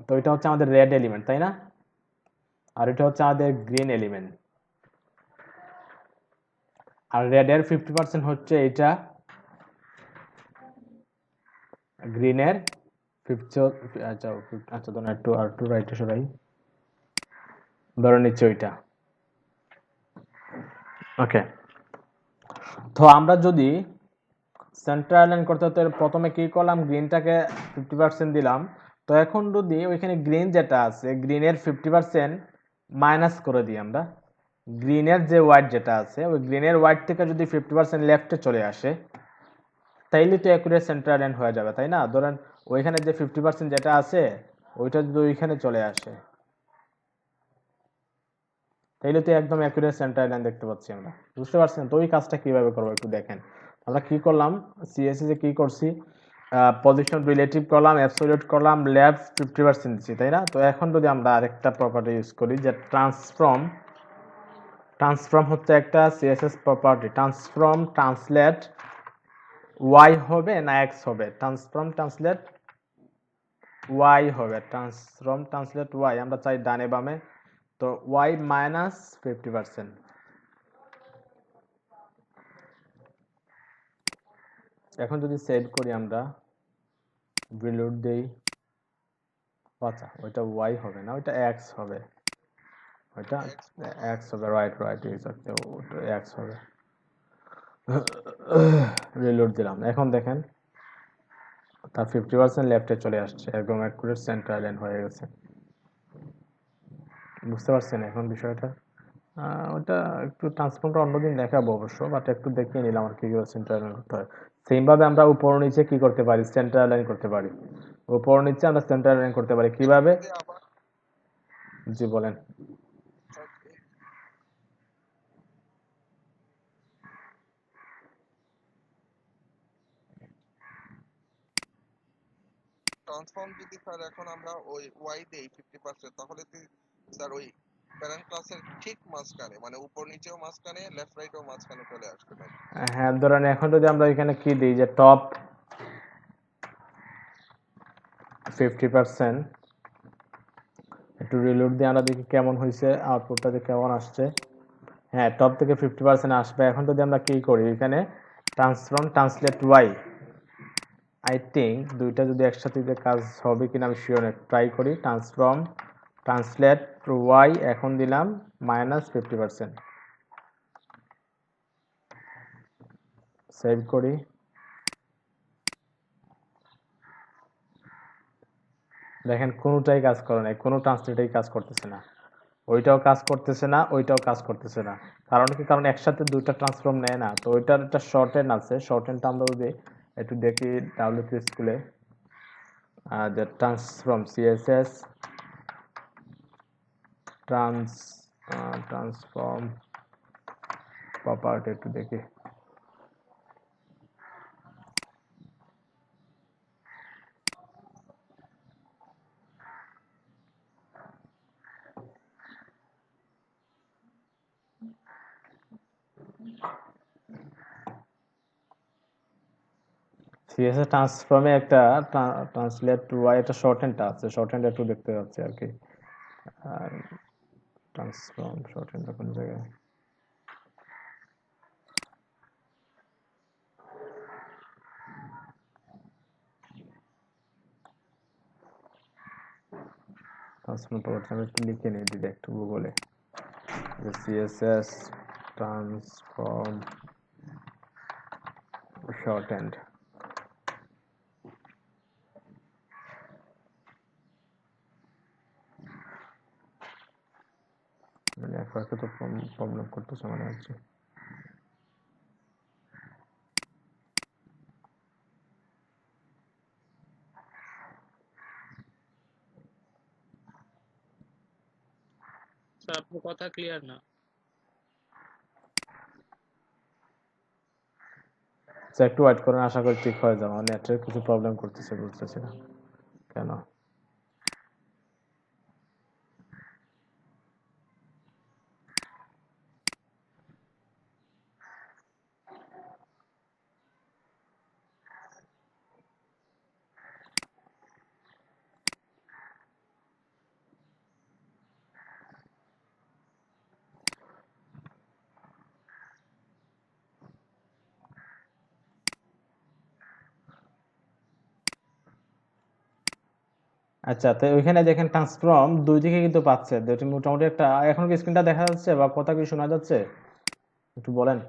তো এটা হচ্ছে আমাদের রেড এলিমেন্ট, তাই না? আর এটা হচ্ছে আমাদের গ্রিন এলিমেন্ট। আর রেডের 50% হচ্ছে এটা, গ্রিনের 50, আচ্ছা আচ্ছা, ধরুন একটু আর একটু রাইটে সরাই, ধরে নিচ্ছে ওইটা। ওকে। তো আমরা যদি সেন্টার অ্যালাইন করতে হতে প্রথমে কি করলাম, গ্রিনটাকে 50% দিলাম। তো এখন যদি ওইখানে গ্রিন যেটা আছে, গ্রিনের 50% মাইনাস করে দিই আমরা, গ্রিনের যে হোয়াইট যেটা আছে, ওই গ্রিনের হোয়াইট থেকে যদি 50% লেফটে চলে আসে, তাইলে তো অ্যাকুরেট সেন্টার অ্যালাইন হয়ে যাবে, তাই না? ধরেন ওইখানে যে 50% যেটা আছে, ওইটা যদি ওইখানে চলে আসে, তাইলে তো একদম অ্যাকুরেট সেন্টার লাইন দেখতে পাচ্ছি আমরা। বুঝতে পারছেন? তো ওই কাজটা কিভাবে করবো একটু দেখেন। আমরা কি করলাম, সিএসএস এ কি করছি, পজিশন রিলেটিভ করলাম, অ্যাবসলিউট করলাম, লেফট 50% দিচ্ছি, তাই না? তো এখন যদি আমরা আরেকটা প্রপার্টি ইউজ করি, যে ট্রান্সফর্ম, ট্রান্সফর্ম হচ্ছে একটা CSS property. Transform translate Y হবে না এক্স হবে? ট্রান্সফর্ম ট্রান্সলেট ওয়াই হবে, ট্রান্সফর্ম ট্রান্সলেট ওয়াই। আমরা চাই ডানে বামে, তো ওয়াই মাইনাস 50%। এখন যদি সেভ করি আমরা, রিলোড দেই, আচ্ছা ওইটা ওয়াই হবে না, ওইটা এক্স হবে, ওইটা এক্স হবে, রাইট রাইট, ওটা এক্স হবে। রিলোড দিলাম, এখন দেখেন তার 50% লেফটে চলে আসছে, একদম অ্যাকুরেট সেন্টার লাইন হয়ে গেছে। বুঝতে পারছেন এখন বিষয়টা? ওটা একটু ট্রান্সফর্মটা অন্যদিন দেখাবো অবশ্য, বাট একটু দেখিয়ে নিলাম আর কি সেন্টার লাইন করতে হয়। সেম ভাবে আমরা উপর নিচে কি করতে পারি, সেন্টার লাইন করতে পারি। উপর নিচে আমরা সেন্টার লাইন করতে পারি কিভাবে? যদি আবার জি বলেন। ট্রান্সফর্ম যদি স্যার এখন আমরা ওই ওয়াই দেই 50%, তাহলে স্যার ওই প্যারেন্ট ক্লাসের ঠিক মাঝখানে, মানে উপর নিচেও মাঝখানে, লেফট রাইটও মাঝখানে চলে আসবে নাকি? হ্যাঁ, ধরেন এখন যদি আমরা এখানে কি দিই, যে টপ 50%, একটু রিলোড দিয়ে আমরা দেখি কেমন হয়েছে, আউটপুটটাতে কেমন আসছে। হ্যাঁ, টপ থেকে 50% আসবে। এখন যদি আমরা কি করি, এখানে transform translate Y, I think দুইটা যদি একসাথে কাজ হবে কিনা আমি শিওর না, ট্রাই করি। ট্রান্সফর্ম ট্রান্সলেট ওয়াই এখন দিলাম -50%, সেভ করি। দেখেন কোনোটাই কাজ করে নাই, কোনো ট্রান্সলেটই কাজ করতেছে না, ওইটাও কাজ করতেছে না, ওইটাও কাজ করতেছে না। কারণ কি, কারণ একসাথে দুইটা ট্রান্সফর্ম নেয় না। তো ওইটার একটা শর্ট হ্যান্ড আছে, শর্ট হ্যান্ডটা আমরা যদি একটু দেখি ডাব্লিউপি স্কুলে, যে ট্রান্সফর্ম সিএসএস ট্রান্সফর্ম প্রপার্টি একটু দেখি। সিএসএস ট্রান্সফর্মে একটা ট্রান্সলেট টু ওয়াই একটা শর্ট হ্যান্ডটা আছে, শর্ট হ্যান্ড একটু দেখতে পাচ্ছি আর কি। ট্রান্সফর্ম শর্ট হ্যান্ডটা কোন জায়গায়? ট্রান্সফর্ম প্রপার্টি আমি একটু লিখে নিই ডিরেক্ট গুগলে, যে সিএসএস ট্রান্সফর্ম শর্ট হ্যান্ড। মানে একবারকে তো প্রবলেম করতেছে মনে হচ্ছে। স্যার আপনার কথা ক্লিয়ার না। একটু ওয়েট করেন, আশা করি ঠিক হয়ে যাবে। নেটের কিছু প্রবলেম করতেছে, বুঝতেছি না কেন। আচ্ছা, তো ওইখানে দেখেন ট্রান্সফর্ম দুই দিকে কিন্তু পাচ্ছে, দুইটা মোটামুটি একটা। এখন কি স্ক্রিনটা দেখা যাচ্ছে বা কথা কি শোনা যাচ্ছে একটু বলেন।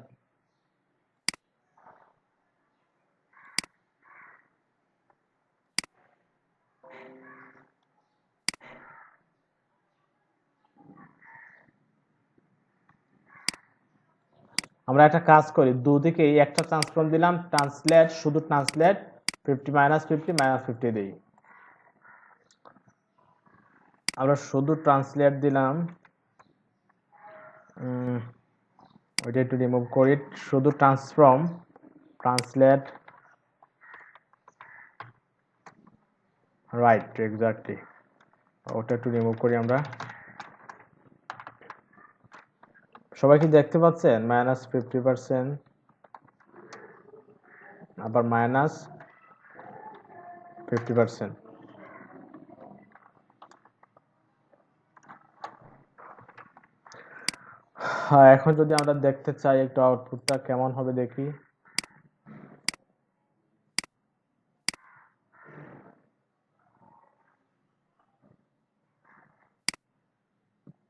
আমরা একটা কাজ করি, দুদিকে একটা ট্রান্সফর্ম দিলাম, ট্রান্সলেট শুধু ট্রান্সলেট 50 -50 দিই। আমরা শুধু ট্রান্সলেট দিলাম, ওইটা একটু রিমুভ করি। শুধু ট্রান্সফর্ম ট্রান্সলেট রাইট, এক্স্যাক্টলি, ওটা একটু রিমুভ করি আমরা। সবাই কি দেখতে পাচ্ছেন? -50%, আবার -50%। হ্যাঁ, এখন যদি আমরা দেখতে চাই একটু আউটপুটটা কেমন হবে দেখি।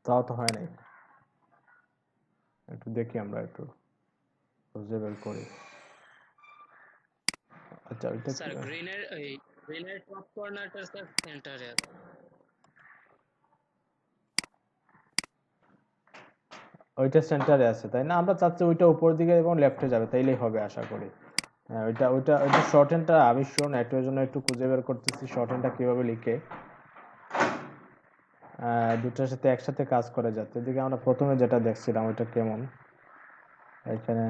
তাও তো হয় নাই, একটু দেখি আমরা একটু খুঁজে বের করি। আচ্ছা, ওইটা স্যার গ্রিনের টপ কর্নারটা স্যার সেন্টারে আছে। ওইটা সেন্টারে আছে তাই না? আমরা চাচ্ছি ওইটা উপর দিকে এবং লেফটে যাবে, তাইলেই হবে আশা করি। হ্যাঁ, ওইটা ওইটা ওইটা শর্ট হ্যান্ডটা আমি শিওর না, একটু জন্য একটু খুঁজে বের করতেছি শর্ট হ্যান্ডটা কিভাবে লিখে। দুটার সাথে একসাথে কাজ করে যাচ্ছে। এদিকে আমরা প্রথমে যেটা দেখছিলাম ওইটা কেমন, এখানে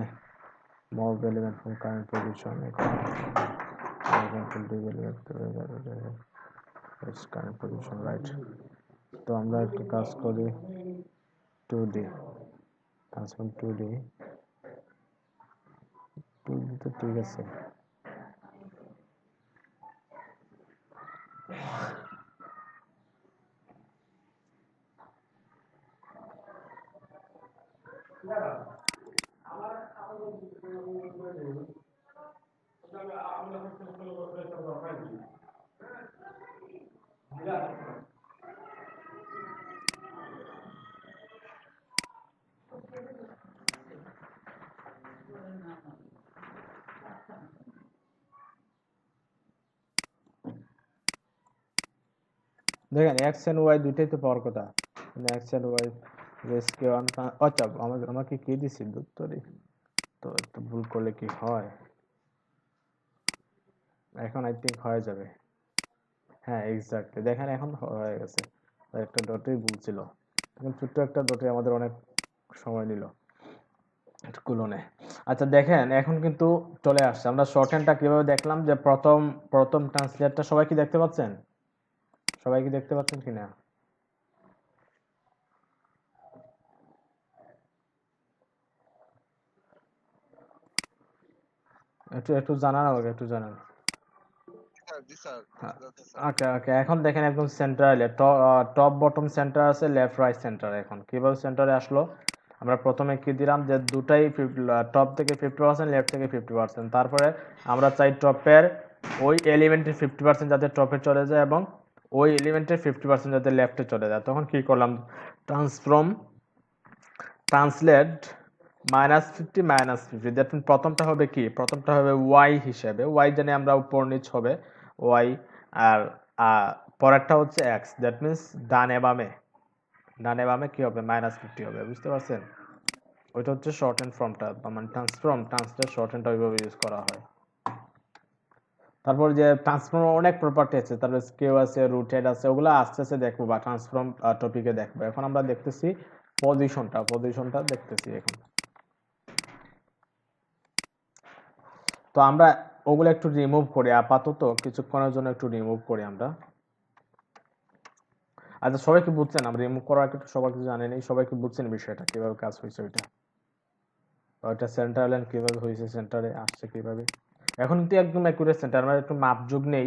move element from current position, current position right. তো আমরা একটু কাজ করি 2D ট্রান্সফর্ম, 2D তো ঠিক আছে। দেখেন এক্স এন্ড ওয়াই দুইটাই তো পাওয়ার কথা, মানে এক্স এন্ড ওয়াই রেসকে ওয়ান। আচ্ছা আমাকে কি দিছি উত্তরে, তো একটু ভুল করলে কি হয়? এখন আই থিঙ্ক হয়ে যাবে। হ্যাঁ এক্স্যাক্টলি, দেখেন এখন হয়ে গেছে। আর একটা ডটেই ভুল ছিল, এখন ছোট্ট একটা ডটে আমাদের অনেক সময় নিল কুলনে। আচ্ছা দেখেন এখন কিন্তু চলে আসছে। আমরা শর্ট হ্যান্ডটা কিভাবে দেখলাম, যে প্রথম প্রথম ট্রান্সলেটটা সবাই কি দেখতে পাচ্ছেন? সবাই কি দেখতে পাচ্ছেন কিনা? একটু একটু জানান আমাকে, একটু জানান। জি স্যার, হ্যাঁ, যাচ্ছে স্যার। ওকে ওকে, এখন দেখেন একদম সেন্টারে টপ বটম সেন্টার আছে, লেফট রাইট সেন্টার। এখন কিভাবে সেন্টারে আসলো? আমরা প্রথমে কি দিলাম, যে দুটাই টপ থেকে 50%, লেফট থেকে 50%। তারপরে আমরা চাই টপের ওই এলিমেন্টের 50% যাতে টপে চলে যায়, এবং ওই এলিমেন্টের 50% যাতে লেফটে চলে যায়। তখন কি করলাম, ট্রান্সফর্ম ট্রান্সলেট -50 -50। দ্যাট মিন প্রথমটা হবে কি, প্রথমটা হবে ওয়াই হিসেবে, ওয়াই জানি আমরা উপর নিচ হবে ওয়াই, আর পরেরটা হচ্ছে এক্স। দ্যাট মিনস ডানে বামে, ডানে বামে কি হবে, -50 হবে। বুঝতে পারছেন? ওইটা হচ্ছে শর্ট হ্যান্ড ফর্মটা, মানে ট্রান্সলেট শর্ট হ্যান্ডটা ওইভাবে ইউজ করা হয়। তারপর যে ট্রান্সফর্ম অনেক প্রপার্টি আছে, তারপর স্কেউ আছে, রুটেড আছে, ওগুলো আস্তে আস্তে দেখবো, বা ট্রান্সফর্ম টপিকে দেখবো। এখন আমরা দেখতেছি পজিশনটা দেখতেছি এখন। তো আমরা ওগুলো একটু রিমুভ করি আপাতত, কিছুক্ষণের জন্য একটু রিমুভ করি আমরা। আচ্ছা সবাই কি বুঝছেন? আমরা রিমুভ করার একটু সবাই কিছু জানেনি, সবাই কি বুঝছেন বিষয়টা কিভাবে কাজ হয়েছে ওইটা? ওইটা সেন্টার লাইন কিভাবে হয়েছে, সেন্টারে আসছে কিভাবে? এখন কিন্তু একদম অ্যাকুরেট সেন্টার, আমরা একটু মাপ যোগ নেই,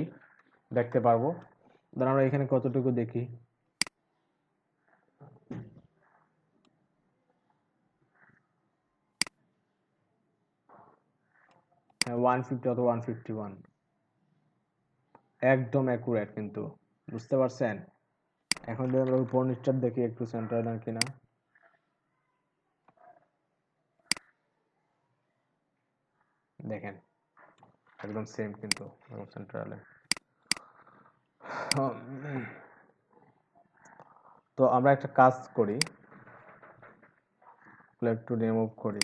দেখতে পারবো। ধর আমরা এখানে কতটুকু দেখি, হ্যাঁ 150 অথবা 151, একদম অ্যাকুরেট কিন্তু। বুঝতে পারছেন? এখন যদি আমরা উপর নিচটা দেখি একটু সেন্টার লাইন কিনা, দেখেন একদম সেম কিন্তু, সেন্টার লাইন। তো আমরা একটা কাজ করি, একটু রিমুভ করি।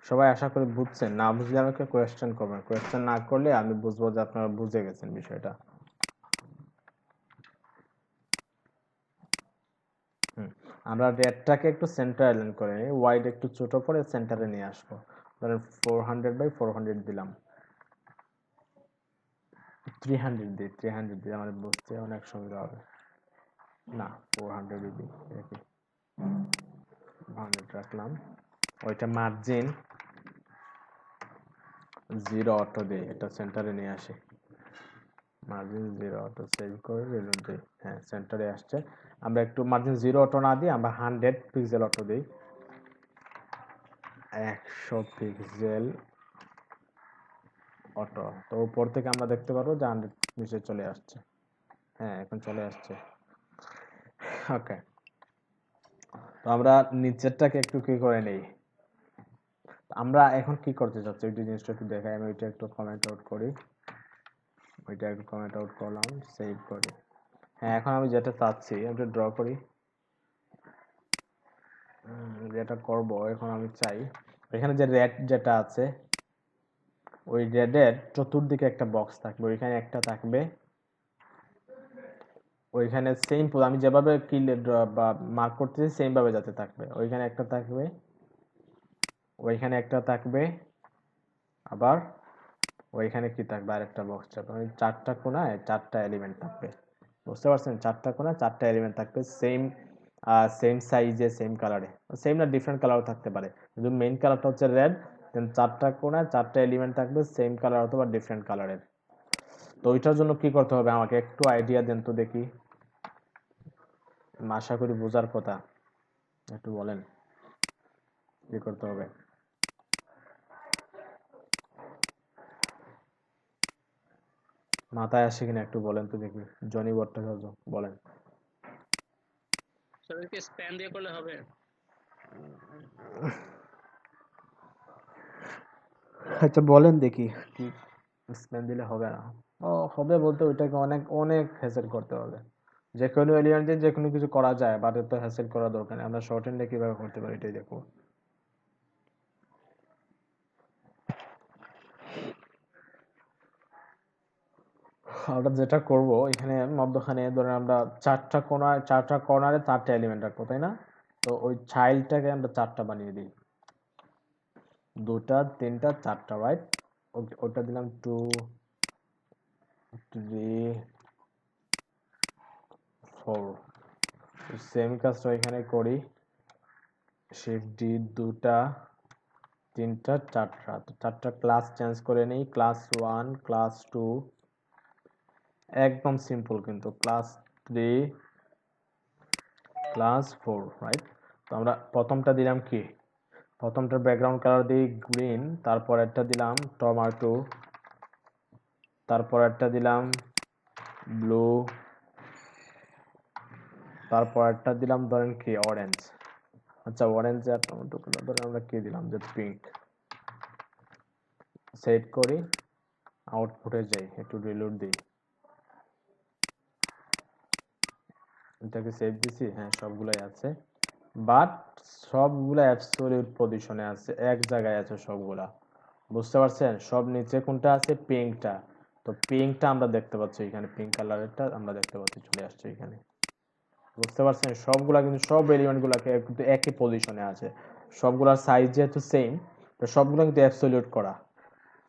সবাই আশা করি বুঝছেন, না বুঝলে আমাকে কোয়েশ্চেন করবেন, কোয়েশ্চেন না করলে আমি বুঝবো যে আপনারা বুঝে গেছেন বিষয়টা। আমরা রেডটাকে একটু সেন্টার অ্যালাইন করে নিই, ওয়াইড একটু ছোট করে সেন্টারে নিয়ে আসবো। ধরেন 400/400 দিলাম, 300 দিই, আমার বুঝতে অনেক সুবিধা হবে। না 400 দিই, 100 রাখলাম। ওইটা মার্জিন 0 অটো দিই, এটা সেন্টারে নিয়ে আসি। মার্জিন 0 অটো সেভ করে রিলোড দিই, হ্যাঁ সেন্টারে আসছে। আমরা একটু মার্জিন 0 অটো না দিই, আমরা 100 পিক্সেল অটো দিই, 100 পিক্সেল অটো। তো উপর থেকে আমরা দেখতে পারবো যে 100 নিচে চলে আসছে। হ্যাঁ এখন চলে আসছে। ওকে, তো আমরা নিচেরটাকে একটু কি করে নেই। আমরা এখন কি করতে চাচ্ছি ওই জিনিসটা একটু দেখাই, আমি ওইটা একটু কমেন্ট আউট করি, ওইটা একটু কমেন্ট আউট করলাম, সেভ করি। হ্যাঁ এখন আমি যেটা চাচ্ছি একটু ড্র করি, যেটা করব এখন আমি চাই এখানে যে রেড যেটা আছে, ওই রেডের চতুর্দিকে একটা বক্স থাকবে, ওইখানে একটা থাকবে, ওইখানে সেম আমি যেভাবে কি বা মার্ক করতেছি সেম ভাবে যাতে থাকবে, ওইখানে একটা থাকবে, ওইখানে একটা থাকবে, আবার ওইখানে কি থাকবে আরেকটা বক্স থাকবে, ওই চারটা কোণায় চারটা এলিমেন্ট থাকবে। বুঝতে পারছেন? চারটা কোণায় চারটা এলিমেন্ট থাকবে, সেম সেম সাইজে সেম কালারে, সেম না ডিফারেন্ট কালারও থাকতে পারে, কিন্তু মেইন কালারটা হচ্ছে রেড। দেন চারটা কোণায় চারটা এলিমেন্ট থাকবে সেম কালার অথবা ডিফারেন্ট কালারের। তো ওইটার জন্য কি করতে হবে আমাকে একটু আইডিয়া দেন তো দেখি, আশা করি বোঝার কথা, একটু বলেন। কি করতে হবে? মাথায় আসে কিনা একটু বলেন তো দেখি। জনি ভট্টাচার্য বলেন। সবাইকে স্প্যান দিয়ে করলে হবে? আচ্ছা বলেন দেখি কি স্প্যান দিলে হবে না? ও হবে বলতে ওইটাকে অনেক অনেক হ্যাসেল করতে হবে। যে কোনো এলিমেন্ট দিয়ে যে কোনো কিছু করা যায়, বাট এত হ্যাসেল করার দরকার নেই। আমরা শর্ট হ্যান্ডে কিভাবে করতে পারি এটাই দেখো। আমরা যেটা করব এখানে মধ্যখানে ধরেন আমরা চারটা কর্নারে চারটা এলিমেন্ট রাখবো, তাই না? তো ওই চাইল্ডটাকে আমরা চারটা বানিয়ে দিই। দুটা, তিনটা, চারটা, রাইট? ওটা দিলাম 2 3 4। সেম কাজটা এখানে করি। শিফট ডি, দুটা, তিনটা, চারটা। তো চারটা ক্লাস চেঞ্জ করে নিই। ক্লাস 1, ক্লাস 2, একদম সিম্পল কিন্তু ক্লাস 3, ক্লাস 4, রাইট? তো আমরা প্রথমটা দিলাম কি? প্রথমটার ব্যাকগ্রাউন্ড কালার দিই গ্রিন, তারপর একটা দিলাম টমেটো, তারপর একটা দিলাম ব্লু, তারপর একটা দিলাম ধরেন কি অরেঞ্জ। আচ্ছা অরেঞ্জ আর টমেটো কালার ধরেন আমরা কি দিলাম, যে পিঙ্ক। সেভ করি, আউটপুটে যাই, একটু রিলোড দিই। এটাকে সেভ দিছি, হ্যাঁ সবগুলাই আছে, বাট সবগুলা অ্যাবসলিউট পজিশনে আছে, এক জায়গায় আছে সবগুলা। বুঝতে পারছেন? সব নিচে কোনটা আছে? পিঙ্কটা। তো পিঙ্কটা আমরা দেখতে পাচ্ছি এখানে, পিঙ্ক কালারেরটা আমরা দেখতে পাচ্ছি চলে আসছে এখানে। বুঝতে পারছেন? সবগুলা কিন্তু সব এলিমেন্ট গুলাকে কিন্তু একই পজিশনে আছে। সবগুলার সাইজ যেহেতু সেম, তো সবগুলা কিন্তু অ্যাবসলিউট করা।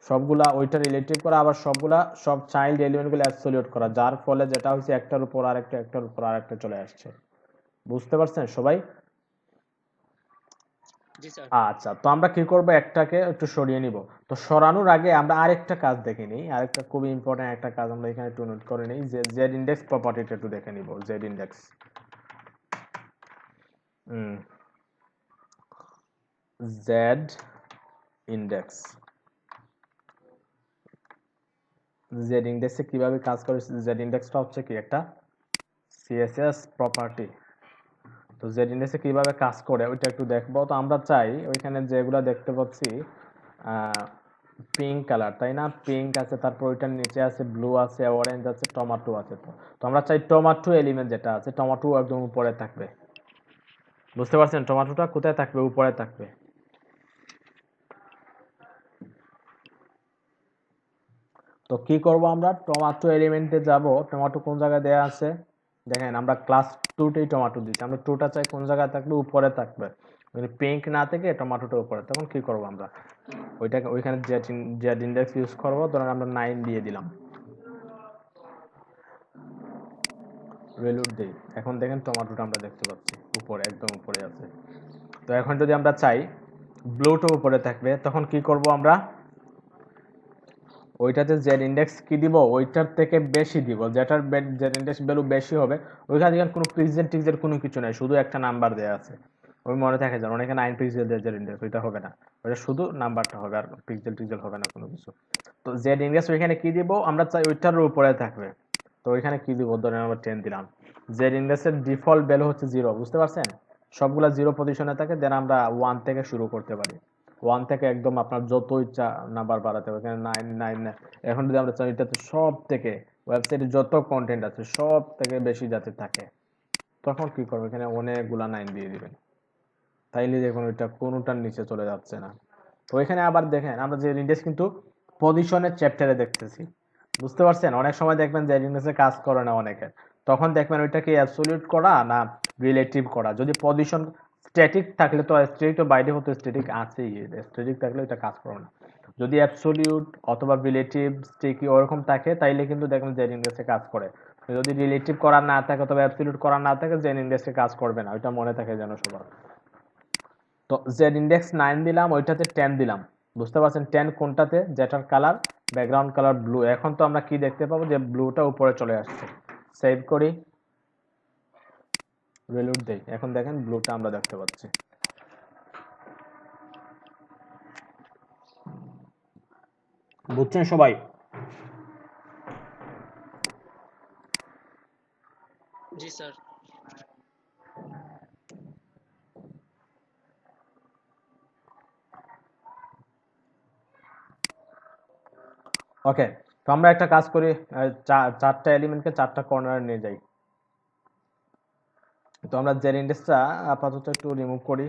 সবগুলা ওইটা রিলেটিভ করা, আবার সবগুলা সব চাইল্ড এলিমেন্ট গুলো অ্যাবসলিউট করা, যার ফলে যেটা হচ্ছে একটার উপর আরেকটা, একটার উপর আরেকটা চলে আসছে। বুঝতে পারছেন সবাই? জি স্যার। আচ্ছা, তো আমরা কি করব, একটাকে একটু সরিয়ে নিব। তো সরানোর আগে আমরা আরেকটা কাজ দেখে নিই, আরেকটা খুবই ইম্পর্টেন্ট একটা কাজ আমরা এখানে একটু নোট করে নিই, যে জেড ইন্ডেক্স প্রপার্টিটা একটু দেখে নিব। Z index, z index, z ইন্ডেক্সে কিভাবে কাজ করে? জেড ইন্ডেক্সটা হচ্ছে কি একটা সিএসএস প্রপার্টি। তো জেড ইন্ডেক্সে কিভাবে কাজ করে ওইটা একটু দেখবো। তো আমরা চাই ওইখানে যেগুলা দেখতে পাচ্ছি পিঙ্ক কালার, তাই না? পিঙ্ক আছে, তারপর ওইটার নিচে আছে ব্লু আছে, অরেঞ্জ আছে, টমেটো আছে। তো আমরা চাই টমেটো এলিমেন্ট যেটা আছে, টমেটো একদম উপরে থাকবে। বুঝতে পারছেন? টমেটোটা কোথায় থাকবে? উপরে থাকবে। তো কি করব আমরা? টমেটো এলিমেন্টে যাব। টমেটো কোন জায়গায় দেয়া আছে দেখেন, আমরা ক্লাস 2তেই টমেটো দিচ্ছি। আমরা 2টা চাই কোন জায়গায় থাকবে? উপরে থাকবে। যদি পিঙ্ক না থেকে টমেটোটা উপরে, তখন কি করব আমরা? ওইটাকে ওইখানে জেড ইন্ডেক্স ইউজ করব। ধরেন আমরা 9 দিয়ে দিলাম, রিলোড দেই। এখন দেখেন টমেটোটা আমরা দেখতে পাচ্ছি উপরে, একদম উপরে আছে। তো এখন যদি আমরা চাই ব্লুটা উপরে থাকবে, তখন কি করব আমরা? ওইটাতে জেড ইন্ডেক্স কি দিব? ওইটার থেকে বেশি দিব, যেটার জেড ইন্ডেক্স ভ্যালু বেশি হবে। ওইখানে দেখেন কোনো পিক্সেল টিক্সেল কোনো কিছু নাই, শুধু একটা নাম্বার দেওয়া আছে। ওই মনে থাকে যেন অনেকে 9 পিক্সেল দেয় জেড ইন্ডেক্স, ওইটা হবে না। ওইটা শুধু নাম্বারটা হবে, আর পিক্সেল টিক্সেল হবে না কোনো কিছু। তো জেড ইন্ডেক্স ওইখানে কি দিব? আমরা চাই ওইটার উপরে থাকবে। তো ওইখানে কি দিব? ধরেন আমরা 10 দিলাম। জেড ইন্ডেক্সের ডিফল্ট ভ্যালু হচ্ছে 0, বুঝতে পারছেন? সবগুলা 0 পজিশনে থাকে, দেন আমরা 1 থেকে শুরু করতে পারি। 1 থেকে একদম আপনার যত ইচ্ছা নাম্বার বাড়াতে হবে, এখানে 9 এখন যদি আমরা চাই এটাতে সব থেকে ওয়েবসাইটে যত কন্টেন্ট আছে সব থেকে বেশি যাতে থাকে, তখন কি করবো? এখানে অনেকগুলা 9 দিয়ে দিবেন। তাইলে দেখুন ওইটা কোনোটার নিচে চলে যাচ্ছে না। তো এখানে আবার দেখেন আমরা যে ইন্ডেক্স কিন্তু পজিশনের চ্যাপ্টারে দেখতেছি। বুঝতে পারছেন? অনেক সময় দেখবেন যে ইন্ডেক্সে কাজ করে না অনেকের, তখন দেখবেন ওইটা কি অ্যাবসলিউট করা না রিলেটিভ করা। যদি পজিশন স্ট্যাটিক থাকলে, তো স্ট্যাটিক তো বাইরে হতে স্ট্যাটিক আছেই, স্ট্যাটিক থাকলে এটা কাজ করে না। যদি অ্যাবসলিউট অথবা রিলেটিভ স্টিকি ওরকম থাকে, তাইলে কিন্তু দেখবেন যে ইন্ডেক্সে কাজ করে। যদি রিলেটিভ করা না থাকে অথবা অ্যাবসলিউট করা না থাকে, জেন ইন্ডেক্সে কাজ করবে না, ওইটা মনে থাকে যেন সবার। তো জেড ইন্ডেক্স 9 দিলাম, ওইটাতে 10 দিলাম। বুঝতে পারছেন 10 কোনটাতে? যেটার কালার ব্যাকগ্রাউন্ড কালার ব্লু। এখন তো আমরা কি দেখতে পাবো? যে ব্লুটা উপরে চলে আসছে। সেভ করি, রিলোড দেই। এখন দেখেন ব্লুটা আমরা দেখতে পাচ্ছি। বুঝছেন সবাই? জি স্যার। ওকে, তো আমরা একটা কাজ করি, চারটা এলিমেন্টকে চারটা কর্নারে নিয়ে যাই। তো আমরা জেড ইন্ডেক্সটা আপাতত একটু রিমুভ করি।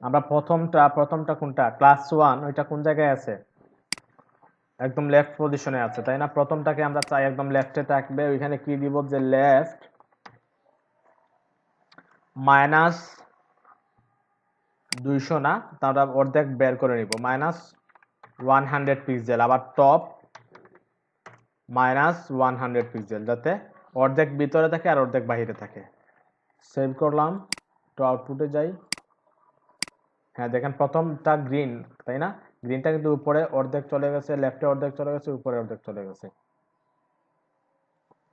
আমরা প্রথমটা কোনটা, ক্লাস 1, ওইটা কোন জায়গায় আছে? একদম লেফট পজিশনে আছে, তাই না? প্রথমটাকে আমরা চাই একদম লেফটে থাকবে। ওইখানে কি দিব, যে লেফট মাইনাস 200 না, তাহলে অর্ধেক বের করে নিব, মাইনাস 100 পিক্সেল। আবার টপ মাইনাস 100 পিক্সেল, যাতে অর্ধেক ভিতরে থাকে আর অর্ধেক বাইরে থাকে। সেভ করলাম, তো আউটপুটে যাই। হ্যাঁ দেখেন প্রথমটা গ্রিন, তাই না? গ্রিনটা কিন্তু উপরে অর্ধেক চলে গেছে, লেফটে অর্ধেক চলে গেছে, উপরে অর্ধেক চলে গেছে।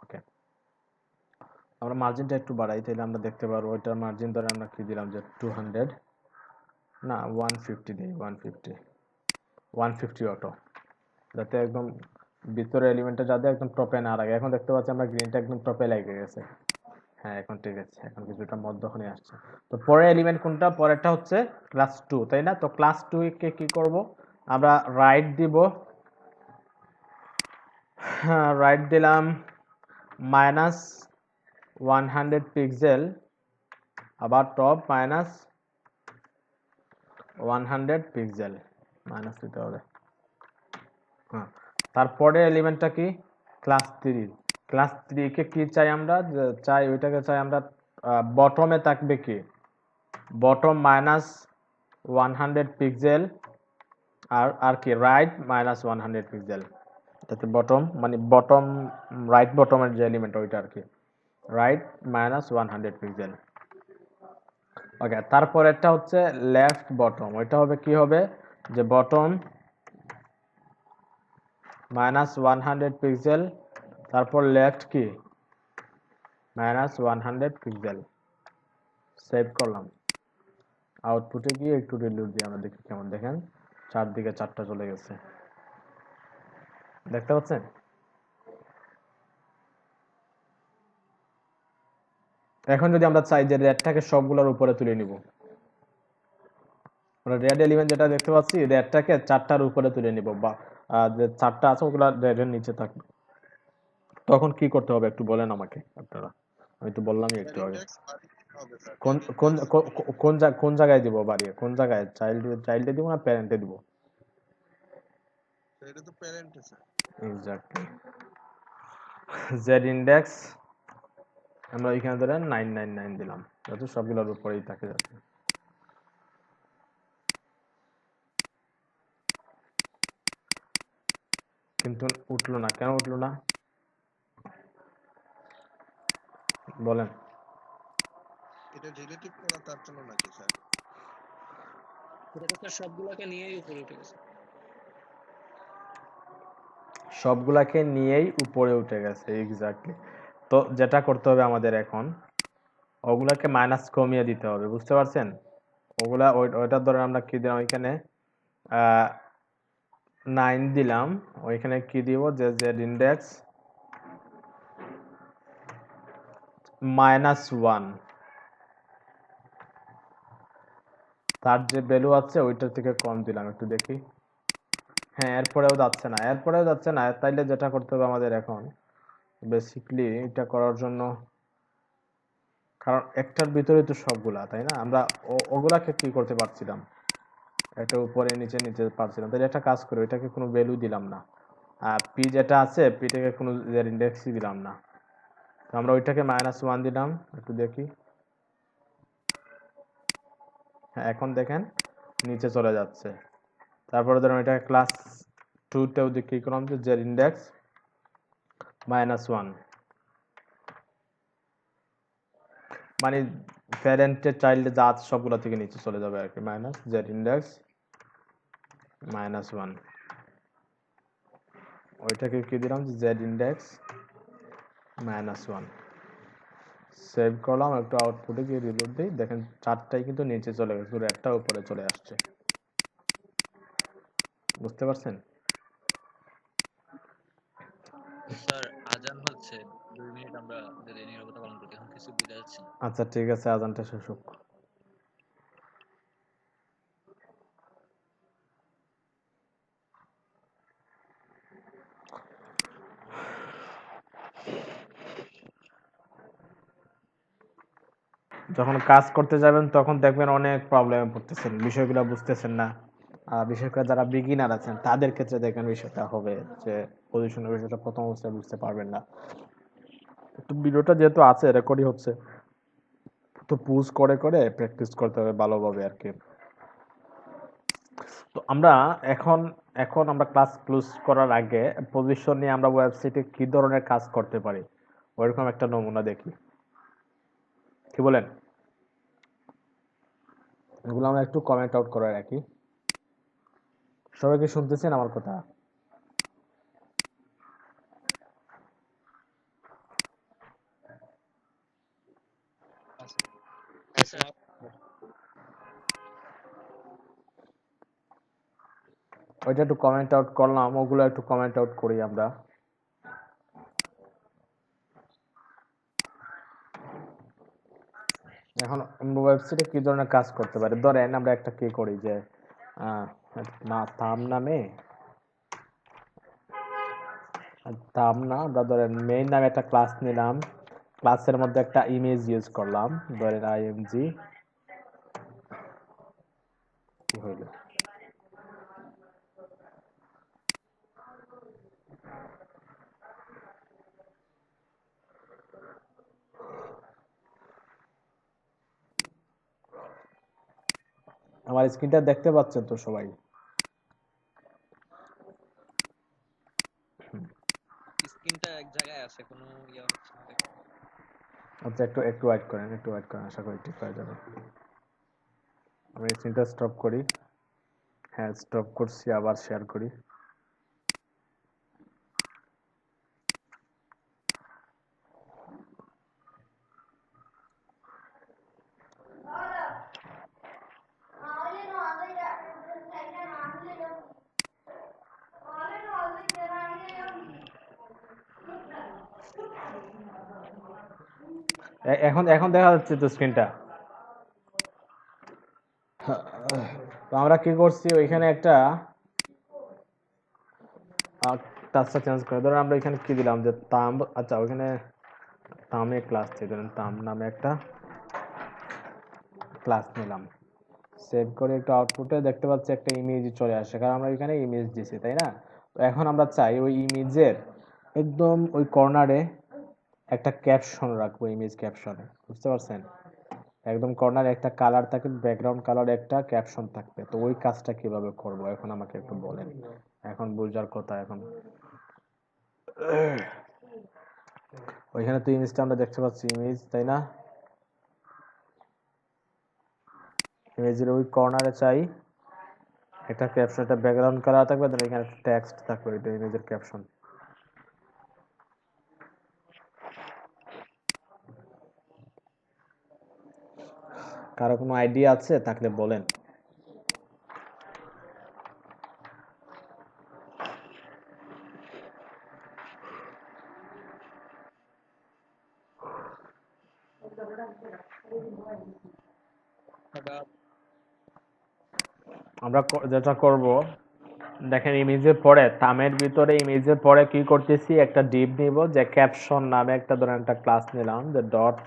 ওকে, আমরা মার্জিনটা একটু বাড়াই, তাহলে আমরা দেখতে পারবো। ওইটার মার্জিন ধরে আমরা কি দিলাম, যে 200 না 150 দিই, 150 অটো, যাতে একদম ভিতরে এলিমেন্টটা যাতে একদম টপে না লাগে। এখন দেখতে পাচ্ছি আমরা গ্রিনটা একদম টপে লেগে গেছে। হ্যাঁ এখন ঠিক আছে, এখন কিছুটা মধ্যখানে আসছে। তো পরের এলিমেন্ট কোনটা? পরেরটা হচ্ছে ক্লাস 2, তাই না? তো ক্লাস 2 কে কি করব, আমরা রাইট দিব। হ্যাঁ রাইট দিলাম মাইনাস 100 পিক্সেল, আবার টপ মাইনাস 100 পিক্সেল, মাইনাস দিতে হবে। হ্যাঁ, তারপরে এলিমেন্টটা কি, ক্লাস 3। ক্লাস 3 কে কি চাই আমরা, চাই ওইটাকে চাই আমরা বটমে থাকবে কি, বটম মাইনাস 100 পিক্সেল, আর কি রাইট মাইনাস 100 পিক্সেল, যাতে বটম মানে বটম রাইট বটমের যে এলিমেন্ট ওইটা আর কি, রাইট মাইনাস 100 পিক্সেল। ওকে, তারপর একটা হচ্ছে লেফট বটম, ওইটা হবে কি হবে, যে বটম মাইনাস 100 পিক্সেল, তারপর লেফট কি মাইনাস 100 পিক্সেল। সেভ করলাম, আউটপুটে গিয়ে একটু রিলোড দিয়ে আমরা দেখি কেমন। দেখেন চারদিকে চারটা চলে গেছে, দেখতে পাচ্ছেন? এখন যদি আমরা চাই যে রেডটাকে সবগুলোর উপরে তুলে নিব, আমরা রেড এলিমেন্ট যেটা দেখতে পাচ্ছি, রেডটাকে চারটার উপরে তুলে নিব, বা যে চারটা আছে ওগুলো রেডের নিচে থাকবে। তখন কি করতে হবে একটু বলেন আমাকে আপনারা, আমি তো বললামই স্যার একটু আগে। ইন্ডেক্স বাড়িয়ে দিতে হবে স্যার, কোন জেড কোন ইন্ডেক্স কোন কোন জায়গায় দিব বাড়িয়ে, কোন জায়গায়, চাইল্ডে দিব না প্যারেন্টে দিব? এটা তো parent sir. Exactly, Z index আমরা এখানে ধরে 999 দিলাম, যাতে সবগুলোর উপরেই থাকে যাচ্ছে। কিন্তু উঠলো না, কেন উঠলো না বলেন? এটা রিলেটিভ করা তার জন্য নাকি স্যার? এটা তো স্যার সবগুলোকে নিয়েই উপরে উঠে গেছে। সবগুলাকে নিয়েই উপরে উঠে গেছে, এক্স্যাক্টলি। তো যেটা করতে হবে আমাদের এখন, ওগুলাকে মাইনাস কমিয়ে দিতে হবে, বুঝতে পারছেন? ওগুলা ওইটার ধরে আমরা কি দিলাম এখানে, 9 দিলাম। ওইখানে কি দিব, যে জেড ইন্ডেক্স -1, তার যে ভ্যালু আছে ওইটার থেকে কম দিলাম, একটু দেখি। হ্যাঁ এরপরেও যাচ্ছে না, এরপরেও যাচ্ছে না। তাইলে যেটা করতে হবে আমাদের এখন, বেসিকলি এটা করার জন্য, কারণ একটার ভিতরে তো সবগুলা, তাই না? আমরা ওগুলাকে কি করতে পারছিলাম, একটা উপরে নিচে নিচে পারছিলাম। তাহলে একটা কাজ করি, ওইটাকে কোনো ভ্যালু দিলাম না, আর পি যেটা আছে পিটাকে কোনো ইন্ডেক্সই দিলাম না। তো আমরা ওইটাকে -1 দিলাম, একটু দেখি। হ্যাঁ এখন দেখেন নিচে চলে যাচ্ছে। তারপরে ধরুন এটাকে ক্লাস 2তেও কি করলাম, যে জেড ইন্ডেক্স -1, মানে প্যারেন্টের চাইল্ডে যা আছে সবগুলো থেকে নিচে চলে যাবে আর কি, মাইনাস জেড ইন্ডেক্স -1। ওইটাকে কি দিলাম, যে জেড ইন্ডেক্স -1। সেভ করলাম, একটু আউটপুটে গিয়ে রিলোড দিই, দেখেন চারটাই কিন্তু নিচে চলে গেছে, শুধু একটা উপরে চলে আসছে। বুঝতে পারছেন? স্যার আজান হচ্ছে, 2 মিনিট আমরা যদি নীরবতা পালন করি, এখন কিছু বোঝা যাচ্ছে না। আচ্ছা ঠিক আছে, আজানটা শেষ হোক। যখন কাজ করতে যাবেন তখন দেখবেন অনেক প্রবলেমে পড়তেছেন, বিষয়গুলো বুঝতেছেন না। বিশেষ করে যারা বিগিনার আছেন তাদের ক্ষেত্রে দেখেন বিষয়টা হবে যে পজিশনের বিষয়টা প্রথম অবস্থায় বুঝতে পারবেন না। তো ভিডিওটা যেহেতু আছে, রেকর্ডই হচ্ছে, তো পুজ করে করে প্র্যাকটিস করতে হবে ভালোভাবে আর কি। তো আমরা এখন এখন আমরা ক্লাস ক্লোজ করার আগে পজিশন নিয়ে আমরা ওয়েবসাইটে কি ধরনের কাজ করতে পারি ওইরকম একটা নমুনা দেখি, কি বলেন? এগুলো আমরা একটু কমেন্ট আউট করে রাখি। সবাই কি শুনতেছেন আমার কথা? স্যার ওইটা একটু কমেন্ট আউট করলাম, ওগুলো একটু কমেন্ট আউট করি আমরা। এখন ওয়েবসাইটে কি ধরনের কাজ করতে পারি, ধরেন আমরা একটা কি করি যে না থাম নামে থাম না, আমরা ধরেন মেইন নামে একটা ক্লাস নিলাম, ক্লাসের মধ্যে একটা ইমেজ ইউজ করলাম, ধরেন আইএমজি কি হইলো, আমার স্ক্রিনটা দেখতে পাচ্ছেন তো সবাই? স্ক্রিনটা এক জায়গায় আছে, কোনো ইয়া হচ্ছে না দেখো। আচ্ছা একটু একটু ওয়েট করেন, একটু ওয়েট করেন, আশা করি ঠিক হয়ে যাবে। আমি স্ক্রিনটা স্টপ করি। হ্যাঁ স্টপ করছি, আবার শেয়ার করি। এখন এখন দেখা যাচ্ছে তো স্ক্রিনটা? তো আমরা কি করছি, ওইখানে একটা টাচটা চেঞ্জ করে, ধরুন আমরা এখানে কি দিলাম যে তাম, আচ্ছা ওইখানে তামে ক্লাস ছিল, ধরেন তাম নামে একটা ক্লাস নিলাম, সেভ করে একটু আউটপুটে দেখতে পাচ্ছি একটা ইমেজ চলে আসে, কারণ আমরা এখানে ইমেজ দিছি, তাই না? তো এখন আমরা চাই ওই ইমেজের একদম ওই কর্নারে একটা ক্যাপশন রাখবো, ইমেজ ক্যাপশনে, বুঝতে পারছেন? একদম কর্নারে একটা কালার থাকে, ব্যাকগ্রাউন্ড কালার একটা ক্যাপশন থাকবে। তো ওই কাজটা কিভাবে করব এখন আমাকে একটু বলেন, এখন বুঝার কথা। এখন ওইখানে তো ইমেজটা আমরা দেখতে পাচ্ছি, ইমেজ, তাই না? ইমেজের ওই কর্নারে চাই একটা ক্যাপশন, একটা ব্যাকগ্রাউন্ড কালার থাকবে, তাহলে এখানে একটা টেক্সট থাকবে, এটা ইমেজের ক্যাপশন। কারো কোনো আইডিয়া আছে থাকলে বলেন। আমরা যেটা করব, দেখেন ইমেজের পরে, থামের ভিতরে ইমেজের পরে কি করতেছি, একটা ডিভ নিব, যে ক্যাপশন নামে একটা, ধরেন একটা ক্লাস নিলাম, যে ডট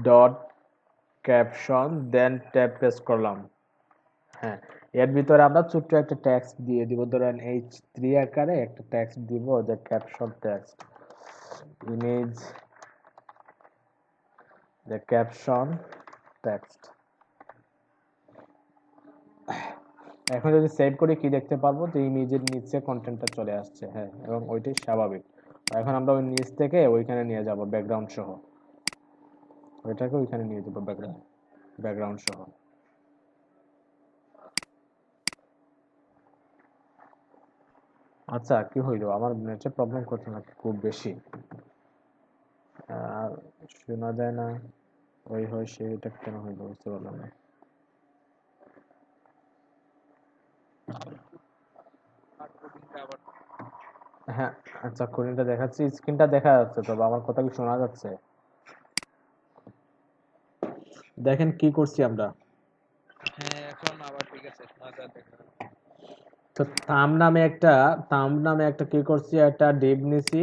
ডট ক্যাপশন, দেন ট্যাব পেস্ট করলাম। হ্যাঁ, এর ভিতরে আমরা ছোট্ট একটা টেক্সট দিয়ে দিব, ধরেন H3 আকারে একটা টেক্সট দিব, যে ক্যাপশন টেক্সট ইমেজ, যে ক্যাপশন টেক্সট। এখন যদি সেভ করি কি দেখতে পারবো, যে ইমেজের নিচে কন্টেন্টটা চলে আসছে, হ্যাঁ, এবং ওইটাই স্বাভাবিক। এখন আমরা ওই নিচ থেকে ওইখানে নিয়ে যাব ব্যাকগ্রাউন্ড সহ, ওইটাকে ওইখানে নিয়ে যাবো ব্যাকগ্রাউন্ড সহ। আচ্ছা কি হইলো, আমার নেটে প্রবলেম করছে নাকি খুব বেশি? আর শোনা যায় না, ওই হয় সেটা কেন হইল বুঝতে পারলাম না। হ্যাঁ, আচ্ছা কোডিংটা দেখাচ্ছি, স্ক্রিনটা দেখা যাচ্ছে, তবে আমার কথা কি শোনা যাচ্ছে? দেখেন কি করছি আমরা। হ্যাঁ এখন আবার ঠিক আছে, শোনা যায়, দেখা যাচ্ছে। তো থাম্ব নামে একটা কি করছি, একটা ডিভ নিছি,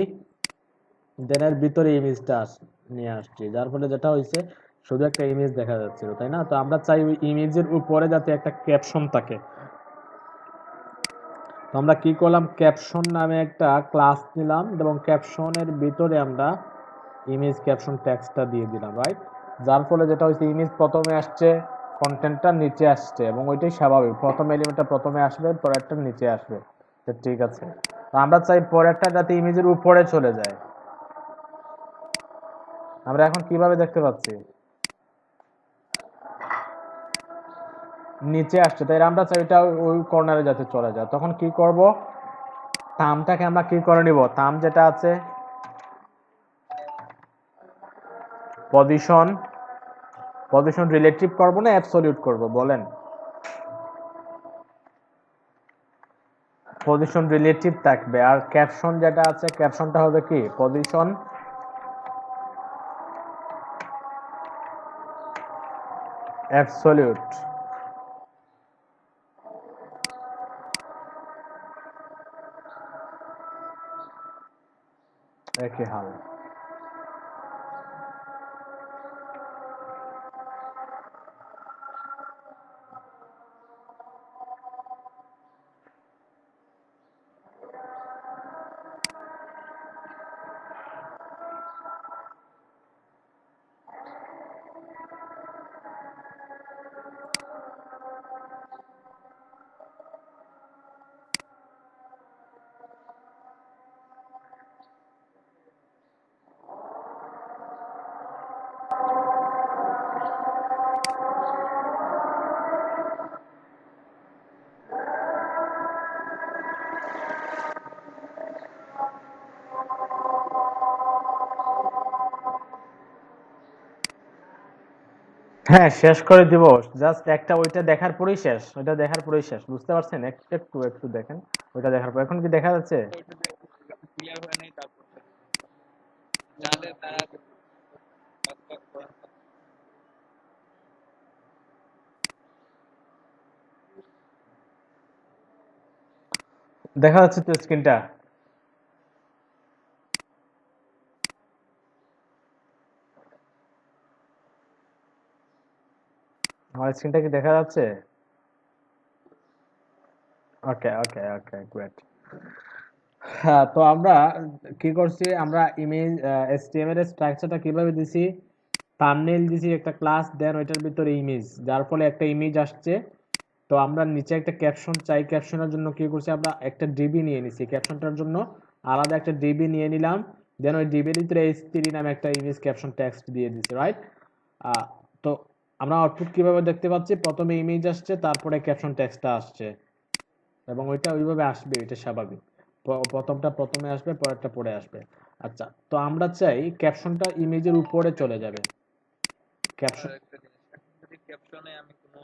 দেন এর ভিতরে ইমেজটা নিয়ে আসছি, যার ফলে যেটা হয়েছে শুধু একটা ইমেজ দেখা যাচ্ছিল, তাই না? তো আমরা চাই ওই ইমেজের উপরে যাতে একটা ক্যাপশন থাকে। তো আমরা কি করলাম, ক্যাপশন নামে একটা ক্লাস নিলাম এবং ক্যাপশনের ভিতরে আমরা ইমেজ ক্যাপশন টেক্সটটা দিয়ে দিলাম, রাইট? যার ফলে যেটা হচ্ছে ইমেজ প্রথমে আসছে, কন্টেন্টটা নিচে আসছে, এবং ওইটাই স্বাভাবিক, প্রথম এলিমেন্টটা প্রথমে আসবে, পরেরটা নিচে আসবে। তো ঠিক আছে, তো আমরা চাই পরেরটা যাতে ইমেজের উপরে চলে যায়। আমরা এখন কিভাবে দেখতে পাচ্ছি, নিচে আসছে, তাই আমরা চাই এটা ওই কর্নারে যাতে চলে যায়। তখন কি করব, থাম্বটাকে আমরা কি করে নিব, থাম্ব যেটা আছে পজিশন, পজিশন রিলেটিভ করব না অ্যাবসলিউট করব বলেন? পজিশন রিলেটিভ থাকবে। আর ক্যাপশন যেটা আছে, ক্যাপশনটা হবে কি পজিশন অ্যাবসলিউট। একই হাল। হ্যাঁ, শেষ করে দিব। জাস্ট একটা ওইটা দেখার পরেই শেষ, ওইটা দেখার পরেই শেষ, বুঝতে পারছেন? একটু একটু একটু দেখেন ওইটা দেখার পর। এখন কি দেখা যাচ্ছে? ক্লিয়ার হয় নাই, তারপর যাদের তারা কাজ বাজ করেন। দেখা যাচ্ছে তো স্ক্রিনটা? আমার স্ক্রিনটা কি দেখা যাচ্ছে? ওকে ওকে ওকে, গ্রেট। হ্যাঁ, তো আমরা কি করছি, আমরা ইমেজ HTML এর স্ট্রাকচারটা কিভাবে দিছি, থাম্বনেইল দিছি একটা ক্লাস, দেন ওইটার ভিতরে ইমেজ, যার ফলে একটা ইমেজ আসছে। তো আমরা নিচে একটা ক্যাপশন চাই, ক্যাপশনের জন্য কি করছি, আমরা একটা ডিবি নিয়ে নিছি, ক্যাপশনটার জন্য আলাদা একটা ডিবি নিয়ে নিলাম, দেন ওই ডিবির ভিতরে H3 নামে একটা ইমেজ ক্যাপশন টেক্সট দিয়ে দিছি, রাইট? তো আমরা আউটপুট কিভাবে দেখতে পাচ্ছি, প্রথমে ইমেজ আসছে, তারপরে ক্যাপশন টেক্সটটা আসছে, এবং ওইটা ওইভাবে আসবে, এটা স্বাভাবিক। প্রথমটা প্রথমে আসবে, পরেরটা পরে আসবে। আচ্ছা, তো আমরা চাই ক্যাপশনটা ইমেজের উপরে চলে যাবে। ক্যাপশন, আর একটা জিনিস, এখন যদি ক্যাপশনে আমি কোনো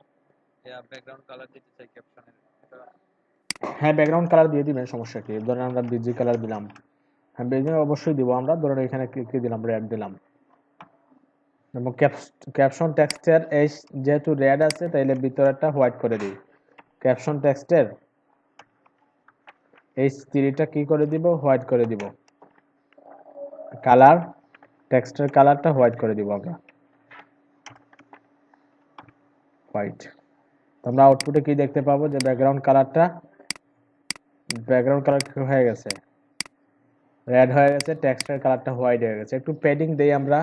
ব্যাকগ্রাউন্ড কালার দিতে চাই ক্যাপশনের, এটা হ্যাঁ ব্যাকগ্রাউন্ড কালার দিয়ে দিবেন, সমস্যা কি? ধরেন আমরা বিজি কালার দিলাম, হ্যাঁ বিজি অবশ্যই দিব আমরা। ধরেন এখানে কি দিলাম, রেড দিলাম, এবং ক্যাপশন টেক্সটের এই যেহেতু রেড আছে, তাইলে ভিতরেরটা হোয়াইট করে দিই। ক্যাপশন টেক্সটের H3টা কি করে দিব, হোয়াইট করে দিব। কালার, টেক্সটের কালারটা হোয়াইট করে দিব আমরা, হোয়াইট। তোমরা আউটপুটে কি দেখতে পাবো, যে ব্যাকগ্রাউন্ড কালার কি হয়ে গেছে, রেড হয়ে গেছে, টেক্সটের কালারটা হোয়াইট হয়ে গেছে। একটু প্যাডিং দেই আমরা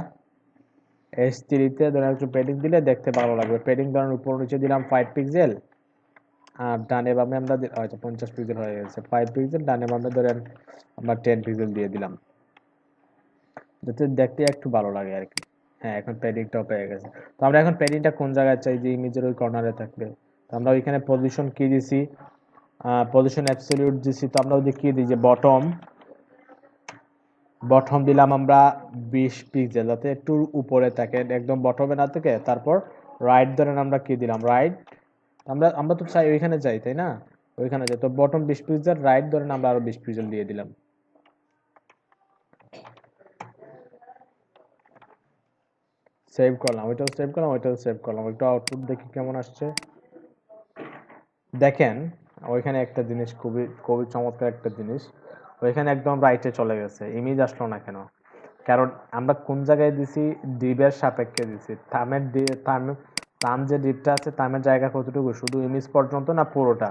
H3-তে, ধরেন একটু প্যাডিং দিলে দেখতে ভালো লাগবে। প্যাডিং ধরেন উপর নিচে দিলাম 5 পিক্সেল, আর ডানে বামে আমরা হয়তো 50 পিক্সেল হয়ে গেছে, 5 পিক্সেল, ডানে বামে ধরেন আমরা 10 পিক্সেল দিয়ে দিলাম, যাতে দেখতে একটু ভালো লাগে আর কি। হ্যাঁ, এখন প্যাডিংটাও পেয়ে গেছে। তো আমরা এখন প্যাডিংটা কোন জায়গায় চাই, যে ইমেজের ওই কর্নারে থাকবে। তো আমরা ওইখানে পজিশন কি দিছি, পজিশন অ্যাবসলিউট দিছি। তো আমরা ওই যে কি দিই, যে বটম বটম দিলাম আমরা 20 পিক্সেল, যাতে একটু উপরে থাকে, একদম বটমে না থেকে। তারপর রাইট ধরেন আমরা কি দিলাম, রাইট, আমরা আমরা তো চাই ওইখানে যাই, তাই না? ওইখানে যাই, তো বটম 20 পিক্সেল, রাইট ধরেন আমরা আরো 20 পিক্সেল দিয়ে দিলাম। সেভ করলাম, ওইটাও সেভ করলাম, ওইটাও সেভ করলাম, একটু আউটপুট দেখি কেমন আসছে। দেখেন ওইখানে একটা জিনিস, খুবই খুবই চমৎকার একটা জিনিস, ওইখানে একদম রাইটে চলে গেছে, ইমেজ আসলো না কেন? কারণ আমরা কোন জায়গায় দিছি, ডিপের সাপেক্ষে দিছি। থাম যে ডিপটা আছে, থামের জায়গা কতটুকু, শুধু ইমেজ পর্যন্ত না পুরোটা?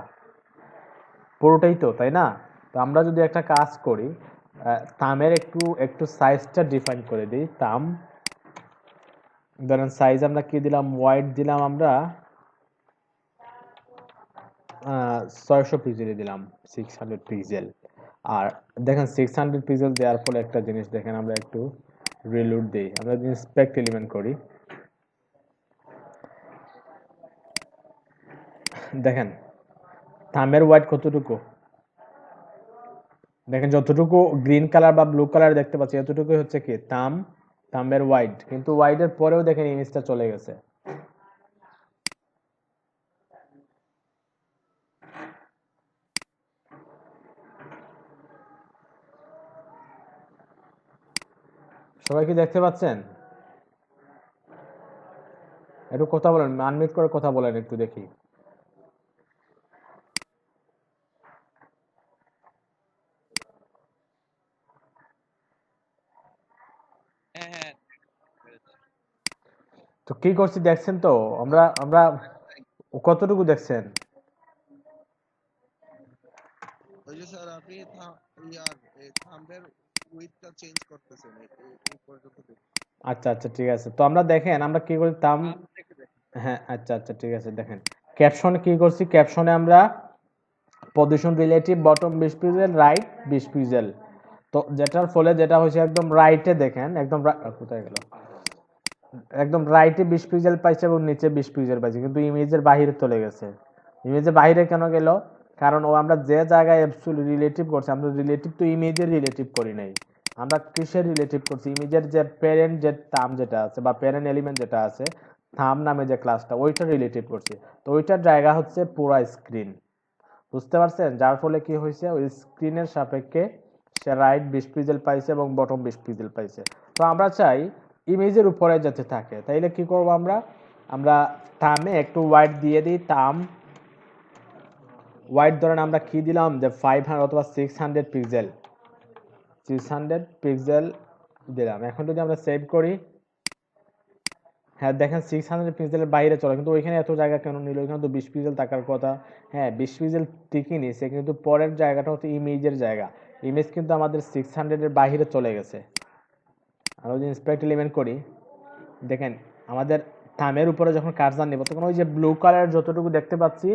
পুরোটাই তো, তাই না? তো আমরা যদি একটা কাজ করি, থামের একটু একটু সাইজটা ডিফাইন করে দিই। থাম ধরেন সাইজ আমরা কি দিলাম, ওয়াইড দিলাম আমরা 600 পিক্সেল দিলাম, 600 পিক্সেল। আর দেখেন 600 পিক্সেল দেওয়ার ফলে একটা জিনিস দেখেন, আমরা একটু রিলোড দিই, আমরা যদি ইন্সপেক্ট এলিমেন্ট করি, দেখেন থামের ওয়াইড কতটুকু, দেখেন যতটুকু গ্রিন কালার বা ব্লু কালার দেখতে পাচ্ছি, এতটুকুই হচ্ছে কি থামের ওয়াইড, কিন্তু ওয়াইডের পরেও দেখেন ইমেজটা চলে গেছে। সবাই কি দেখতে পাচ্ছেন? একটু কথা বলেন, আনমিউট করে কথা বলেন একটু দেখি। হ্যাঁ হ্যাঁ তো কি করছি দেখছেন তো? আমরা আমরা কতটুকু দেখছেন? ওই যে স্যার আপনি ইয়ার থাম্বের উইডথটা চেঞ্জ করতেছেন, এই পর্যন্ত দেখুন। আচ্ছা আচ্ছা ঠিক আছে, তো আমরা দেখেন আমরা কি করি থাম, থাম দেখে দেখে হ্যাঁ আচ্ছা আচ্ছা ঠিক আছে। দেখেন ক্যাপশনে কি করছি, ক্যাপশনে আমরা position relative bottom 20 pixel, right 20 pixel. তো যেটার ফলে যেটা হয়েছে, একদম রাইটে দেখেন, একদম কোথায় গেল, একদম রাইটে 20 পিক্সেল পাইছে এবং নিচে 20 পিক্সেল পাইছে, কিন্তু ইমেজের বাইরে চলে গেছে। ইমেজের বাইরে কেন গেল? কারণ ও আমরা যে জায়গায় অ্যাবসলিউট রিলেটিভ করছি, আমরা রিলেটিভ তো ইমেজের রিলেটিভ করি নাই, আমরা কিসের রিলেটিভ করছি, ইমেজের যে প্যারেন্ট যে থাম যেটা আছে বা প্যারেন্ট এলিমেন্ট যেটা আছে, থাম নামে যে ক্লাসটা, ওইটা রিলেটিভ করছি। তো ওইটার জায়গা হচ্ছে পুরা স্ক্রিন, বুঝতে পারছেন? যার ফলে কি হয়েছে, ওই স্ক্রিনের সাপেক্ষে সে রাইট 20 পিক্সেল পাইছে এবং বটম 20 পিক্সেল পাইছে। তো আমরা চাই ইমেজের উপরে যাতে থাকে, তাইলে কি করব আমরা, আমরা থামে একটু ওয়াইড দিয়ে দিই, থাম ওয়াইড ধরেন আমরা কি দিলাম, যে 500 অথবা 600 পিক্সেল, 600 পিক্সেল দিলাম। এখন যদি আমরা সেভ করি, হ্যাঁ দেখেন 600 পিক্সেলের বাইরে চলে, কিন্তু ওইখানে এত জায়গা কেন নিল, ওইখানে তো 20 পিক্সেল থাকার কথা। হ্যাঁ 20 পিক্সেল ঠিকই নিছে, কিন্তু পরের জায়গাটা হচ্ছে ইমেজের জায়গা, ইমেজ কিন্তু আমাদের 600 এর বাইরে চলে গেছে। আমরা যদি ইন্সপেক্ট এলিমেন্ট করি, দেখেন আমাদের থামের উপরে যখন কার্সার নেব, তখন ওই যে ব্লু কালার যতটুকু দেখতে পাচ্ছি,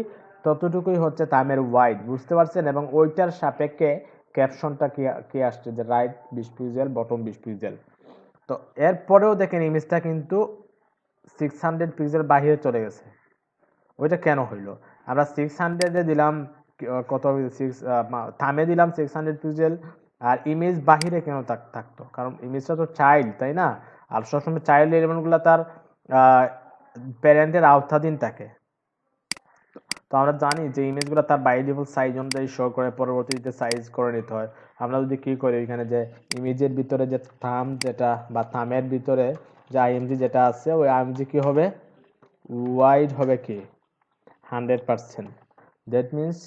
ততটুকুই হচ্ছে থামের ওয়াইড, বুঝতে পারছেন? এবং ওইটার সাপেক্ষে ক্যাপশনটা কি কি আসছে, যে রাইট 20 পিক্সেল বটম 20 পিক্সেল। তো এরপরেও দেখেন ইমেজটা কিন্তু 600 পিক্সেল বাইরে চলে গেছে। ওইটা কেন হইলো? আমরা 600-এ দিলাম, কত সিক্স, থামে দিলাম 600 পিক্সেল, আর ইমেজ বাহিরে কেন থাকতো? কারণ ইমেজটা তো চাইল্ড, তাই না? আর সবসময় চাইল্ড এলিমেন্টগুলো তার প্যারেন্টের আওতাধীন থাকে। তো আমরা জানি যে ইমেজগুলো তার বাই ডিফল্ট সাইজ অনুযায়ী শো করে, পরবর্তীতে সাইজ করে নিতে হয়। আমরা যদি কি করি, এখানে যে ইমেজের ভিতরে যে থাম যেটা বা থামের ভিতরে যে আইএমজি যেটা আছে, ওই আইএমজি কি হবে, ওয়াইড হবে কি 100%। দ্যাট মিনস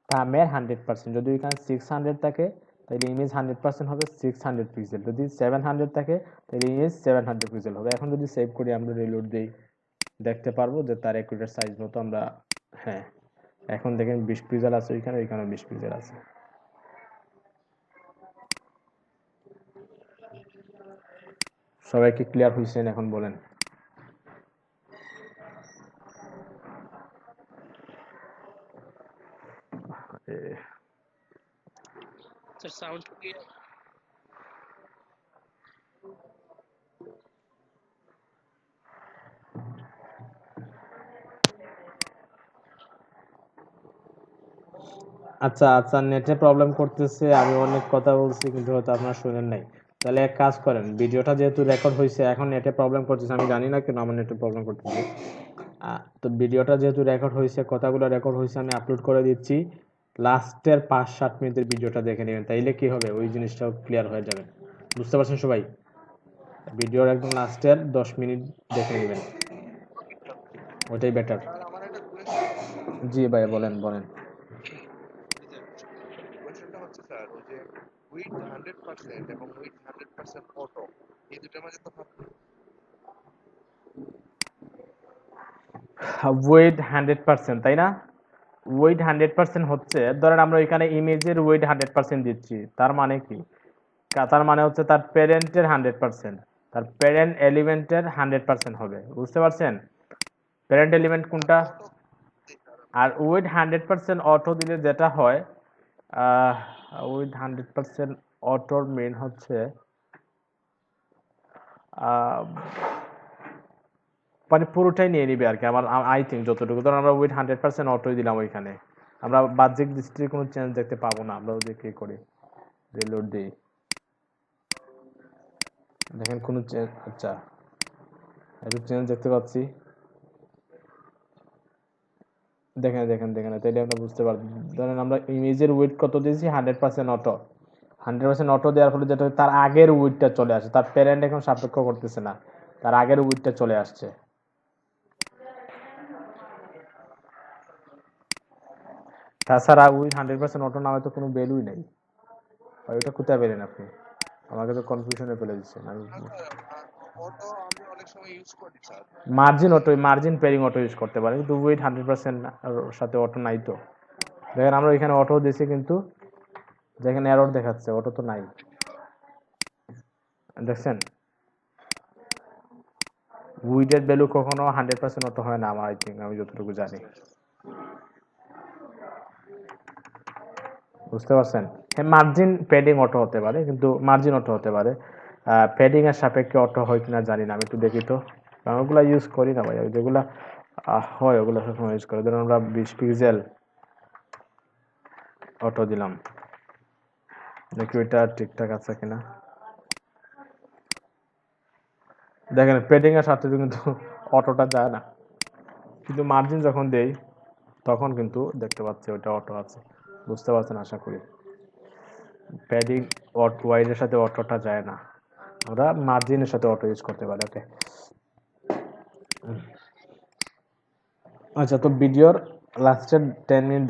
থামের 100%, যদি এখানে 600 থাকে তাহলে ইমেজ 100% হবে 600 পিক্সেল, যদি 700 থাকে তাহলে ইমেজ 700 পিক্সেল হবে। এখন যদি সেভ করি, আমরা রিলোড দিই, দেখতে পারবো যে তার অ্যাকুরেট সাইজ মতো আমরা, হ্যাঁ এখন দেখেন 20 পিক্সেল আছে ওইখানে, ওইখানে 20 পিক্সেল আছে। সবাই কি ক্লিয়ার হয়েছেন এখন বলেন? Sir sound clear? আচ্ছা আচ্ছা, নেটে প্রবলেম করতেছে, আমি অনেক কথা বলছি কিন্তু হয়তো আপনারা শুনেন নাই। তাহলে এক কাজ করেন, ভিডিওটা যেহেতু রেকর্ড হয়েছে, এখন নেটে প্রবলেম করতেছে, আমি জানি না কেন আমার নেটে প্রবলেম করতেছে। তো ভিডিওটা যেহেতু রেকর্ড হয়েছে, কথাগুলো রেকর্ড হয়েছে, আমি আপলোড করে দিচ্ছি। লাস্টের 5-7 মিনিটের ভিডিওটা দেখে নেবেন, তাইলে কি হবে, ওই জিনিসটাও ক্লিয়ার হয়ে যাবে। বুঝতে পারছেন সবাই? ভিডিওর একদম লাস্টের 10 মিনিট দেখে নেবেন, ওটাই বেটার। স্যার আমার একটা কোয়েশ্চেন আছে স্যার। জি ভাই, বলেন বলেন। এই যে কোয়েশ্চেনটা হচ্ছে স্যার, ওই যে উইথ 100% এবং উইথ 100% অটো, এই দুটার মাঝে তফাৎ কি? ওয়েট 100%, তাই না? ওয়েট 100% হচ্ছে, ধরেন আমরা এখানে ইমেজের ওয়েট 100% দিচ্ছি, তার মানে কি? তার মানে হচ্ছে তার প্যারেন্টের 100%, তার প্যারেন্ট এলিমেন্টের 100% হবে। বুঝতে পারছেন? প্যারেন্ট এলিমেন্ট কোনটা? Auto sir. আর উইথ 100% অটো দিলে যেটা হয়, উইথ 100% অটোর মেন হচ্ছে আহ, মানে পুরোটাই নিয়ে নিবে আর কি, আমার আই থিঙ্ক যতটুকু। ধরুন আমরা উইথ 100% অটোই দিলাম, ওইখানে আমরা বাহ্যিক দৃষ্টির কোনো চেঞ্জ দেখতে পাবো না। আমরা ওদের কি করি, রিলোড দিই, দেখেন কোনো চেঞ্জ, আচ্ছা একটু চেঞ্জ দেখতে পাচ্ছি, দেখেন দেখেন দেখেন, তাইলে আমরা বুঝতে পারবো। ধরেন আমরা ইমেজের ওয়েট কত দিয়েছি, 100% অটো। 100% অটো দেওয়ার ফলে যেটা হয়, তার আগের উইডটা চলে আসে, তার প্যারেন্ট এখন সাপেক্ষ করতেছে না, তার আগের উইডটা চলে আসছে। তাছাড়া উইথ 100% অটো নামে তো কোনো ভ্যালুই নেই। ওইটা কোথায় পেলেন আপনি? আমাকে তো কনফিউশনে ফেলে দিচ্ছেন। আমি না স্যার, অটো আমি অনেক সময় ইউজ করি sir. Margin auto, margin pairing auto use করতে পারি, কিন্তু উইথ 100% সাথে অটো নাই তো। দেখেন আমরা এখানে অটো দিয়েছি, কিন্তু দেখেন এরর দেখাচ্ছে, অটো তো নাই, দেখছেন? উইডের ভ্যালু কখনো 100% অটো হয় না আমার, আই থিঙ্ক, আমি যতটুকু জানি। বুঝতে পারছেন? হ্যাঁ, মার্জিন প্যাডিং অটো হতে পারে, কিন্তু মার্জিন অটো হতে পারে। প্যাডিং এর সাপেক্ষে অটো হয় কিনা জানি না, আমি একটু দেখি তো, কারণ ওগুলো ইউজ করি না ভাই। যেগুলা হয় ওগুলো সবসময় ইউজ করি। ধরুন আমরা 20 পিক্সেল অটো দিলাম, দেখি ওইটা ঠিকঠাক আছে কিনা। দেখেন প্যাডিং এর সাথে কিন্তু অটোটা যায় না, কিন্তু মার্জিন যখন দেই তখন কিন্তু দেখতে পাচ্ছি ওইটা অটো আছে। বুঝতে পারছেন আশা করি। প্যাডিং ওয়াইডের সাথে অটোটা যায় না, আমরা মার্জিনের সাথে অটো ইউজ করতে পারি। ওকে, আচ্ছা, তো ভিডিওর লাস্টের 10 মিনিট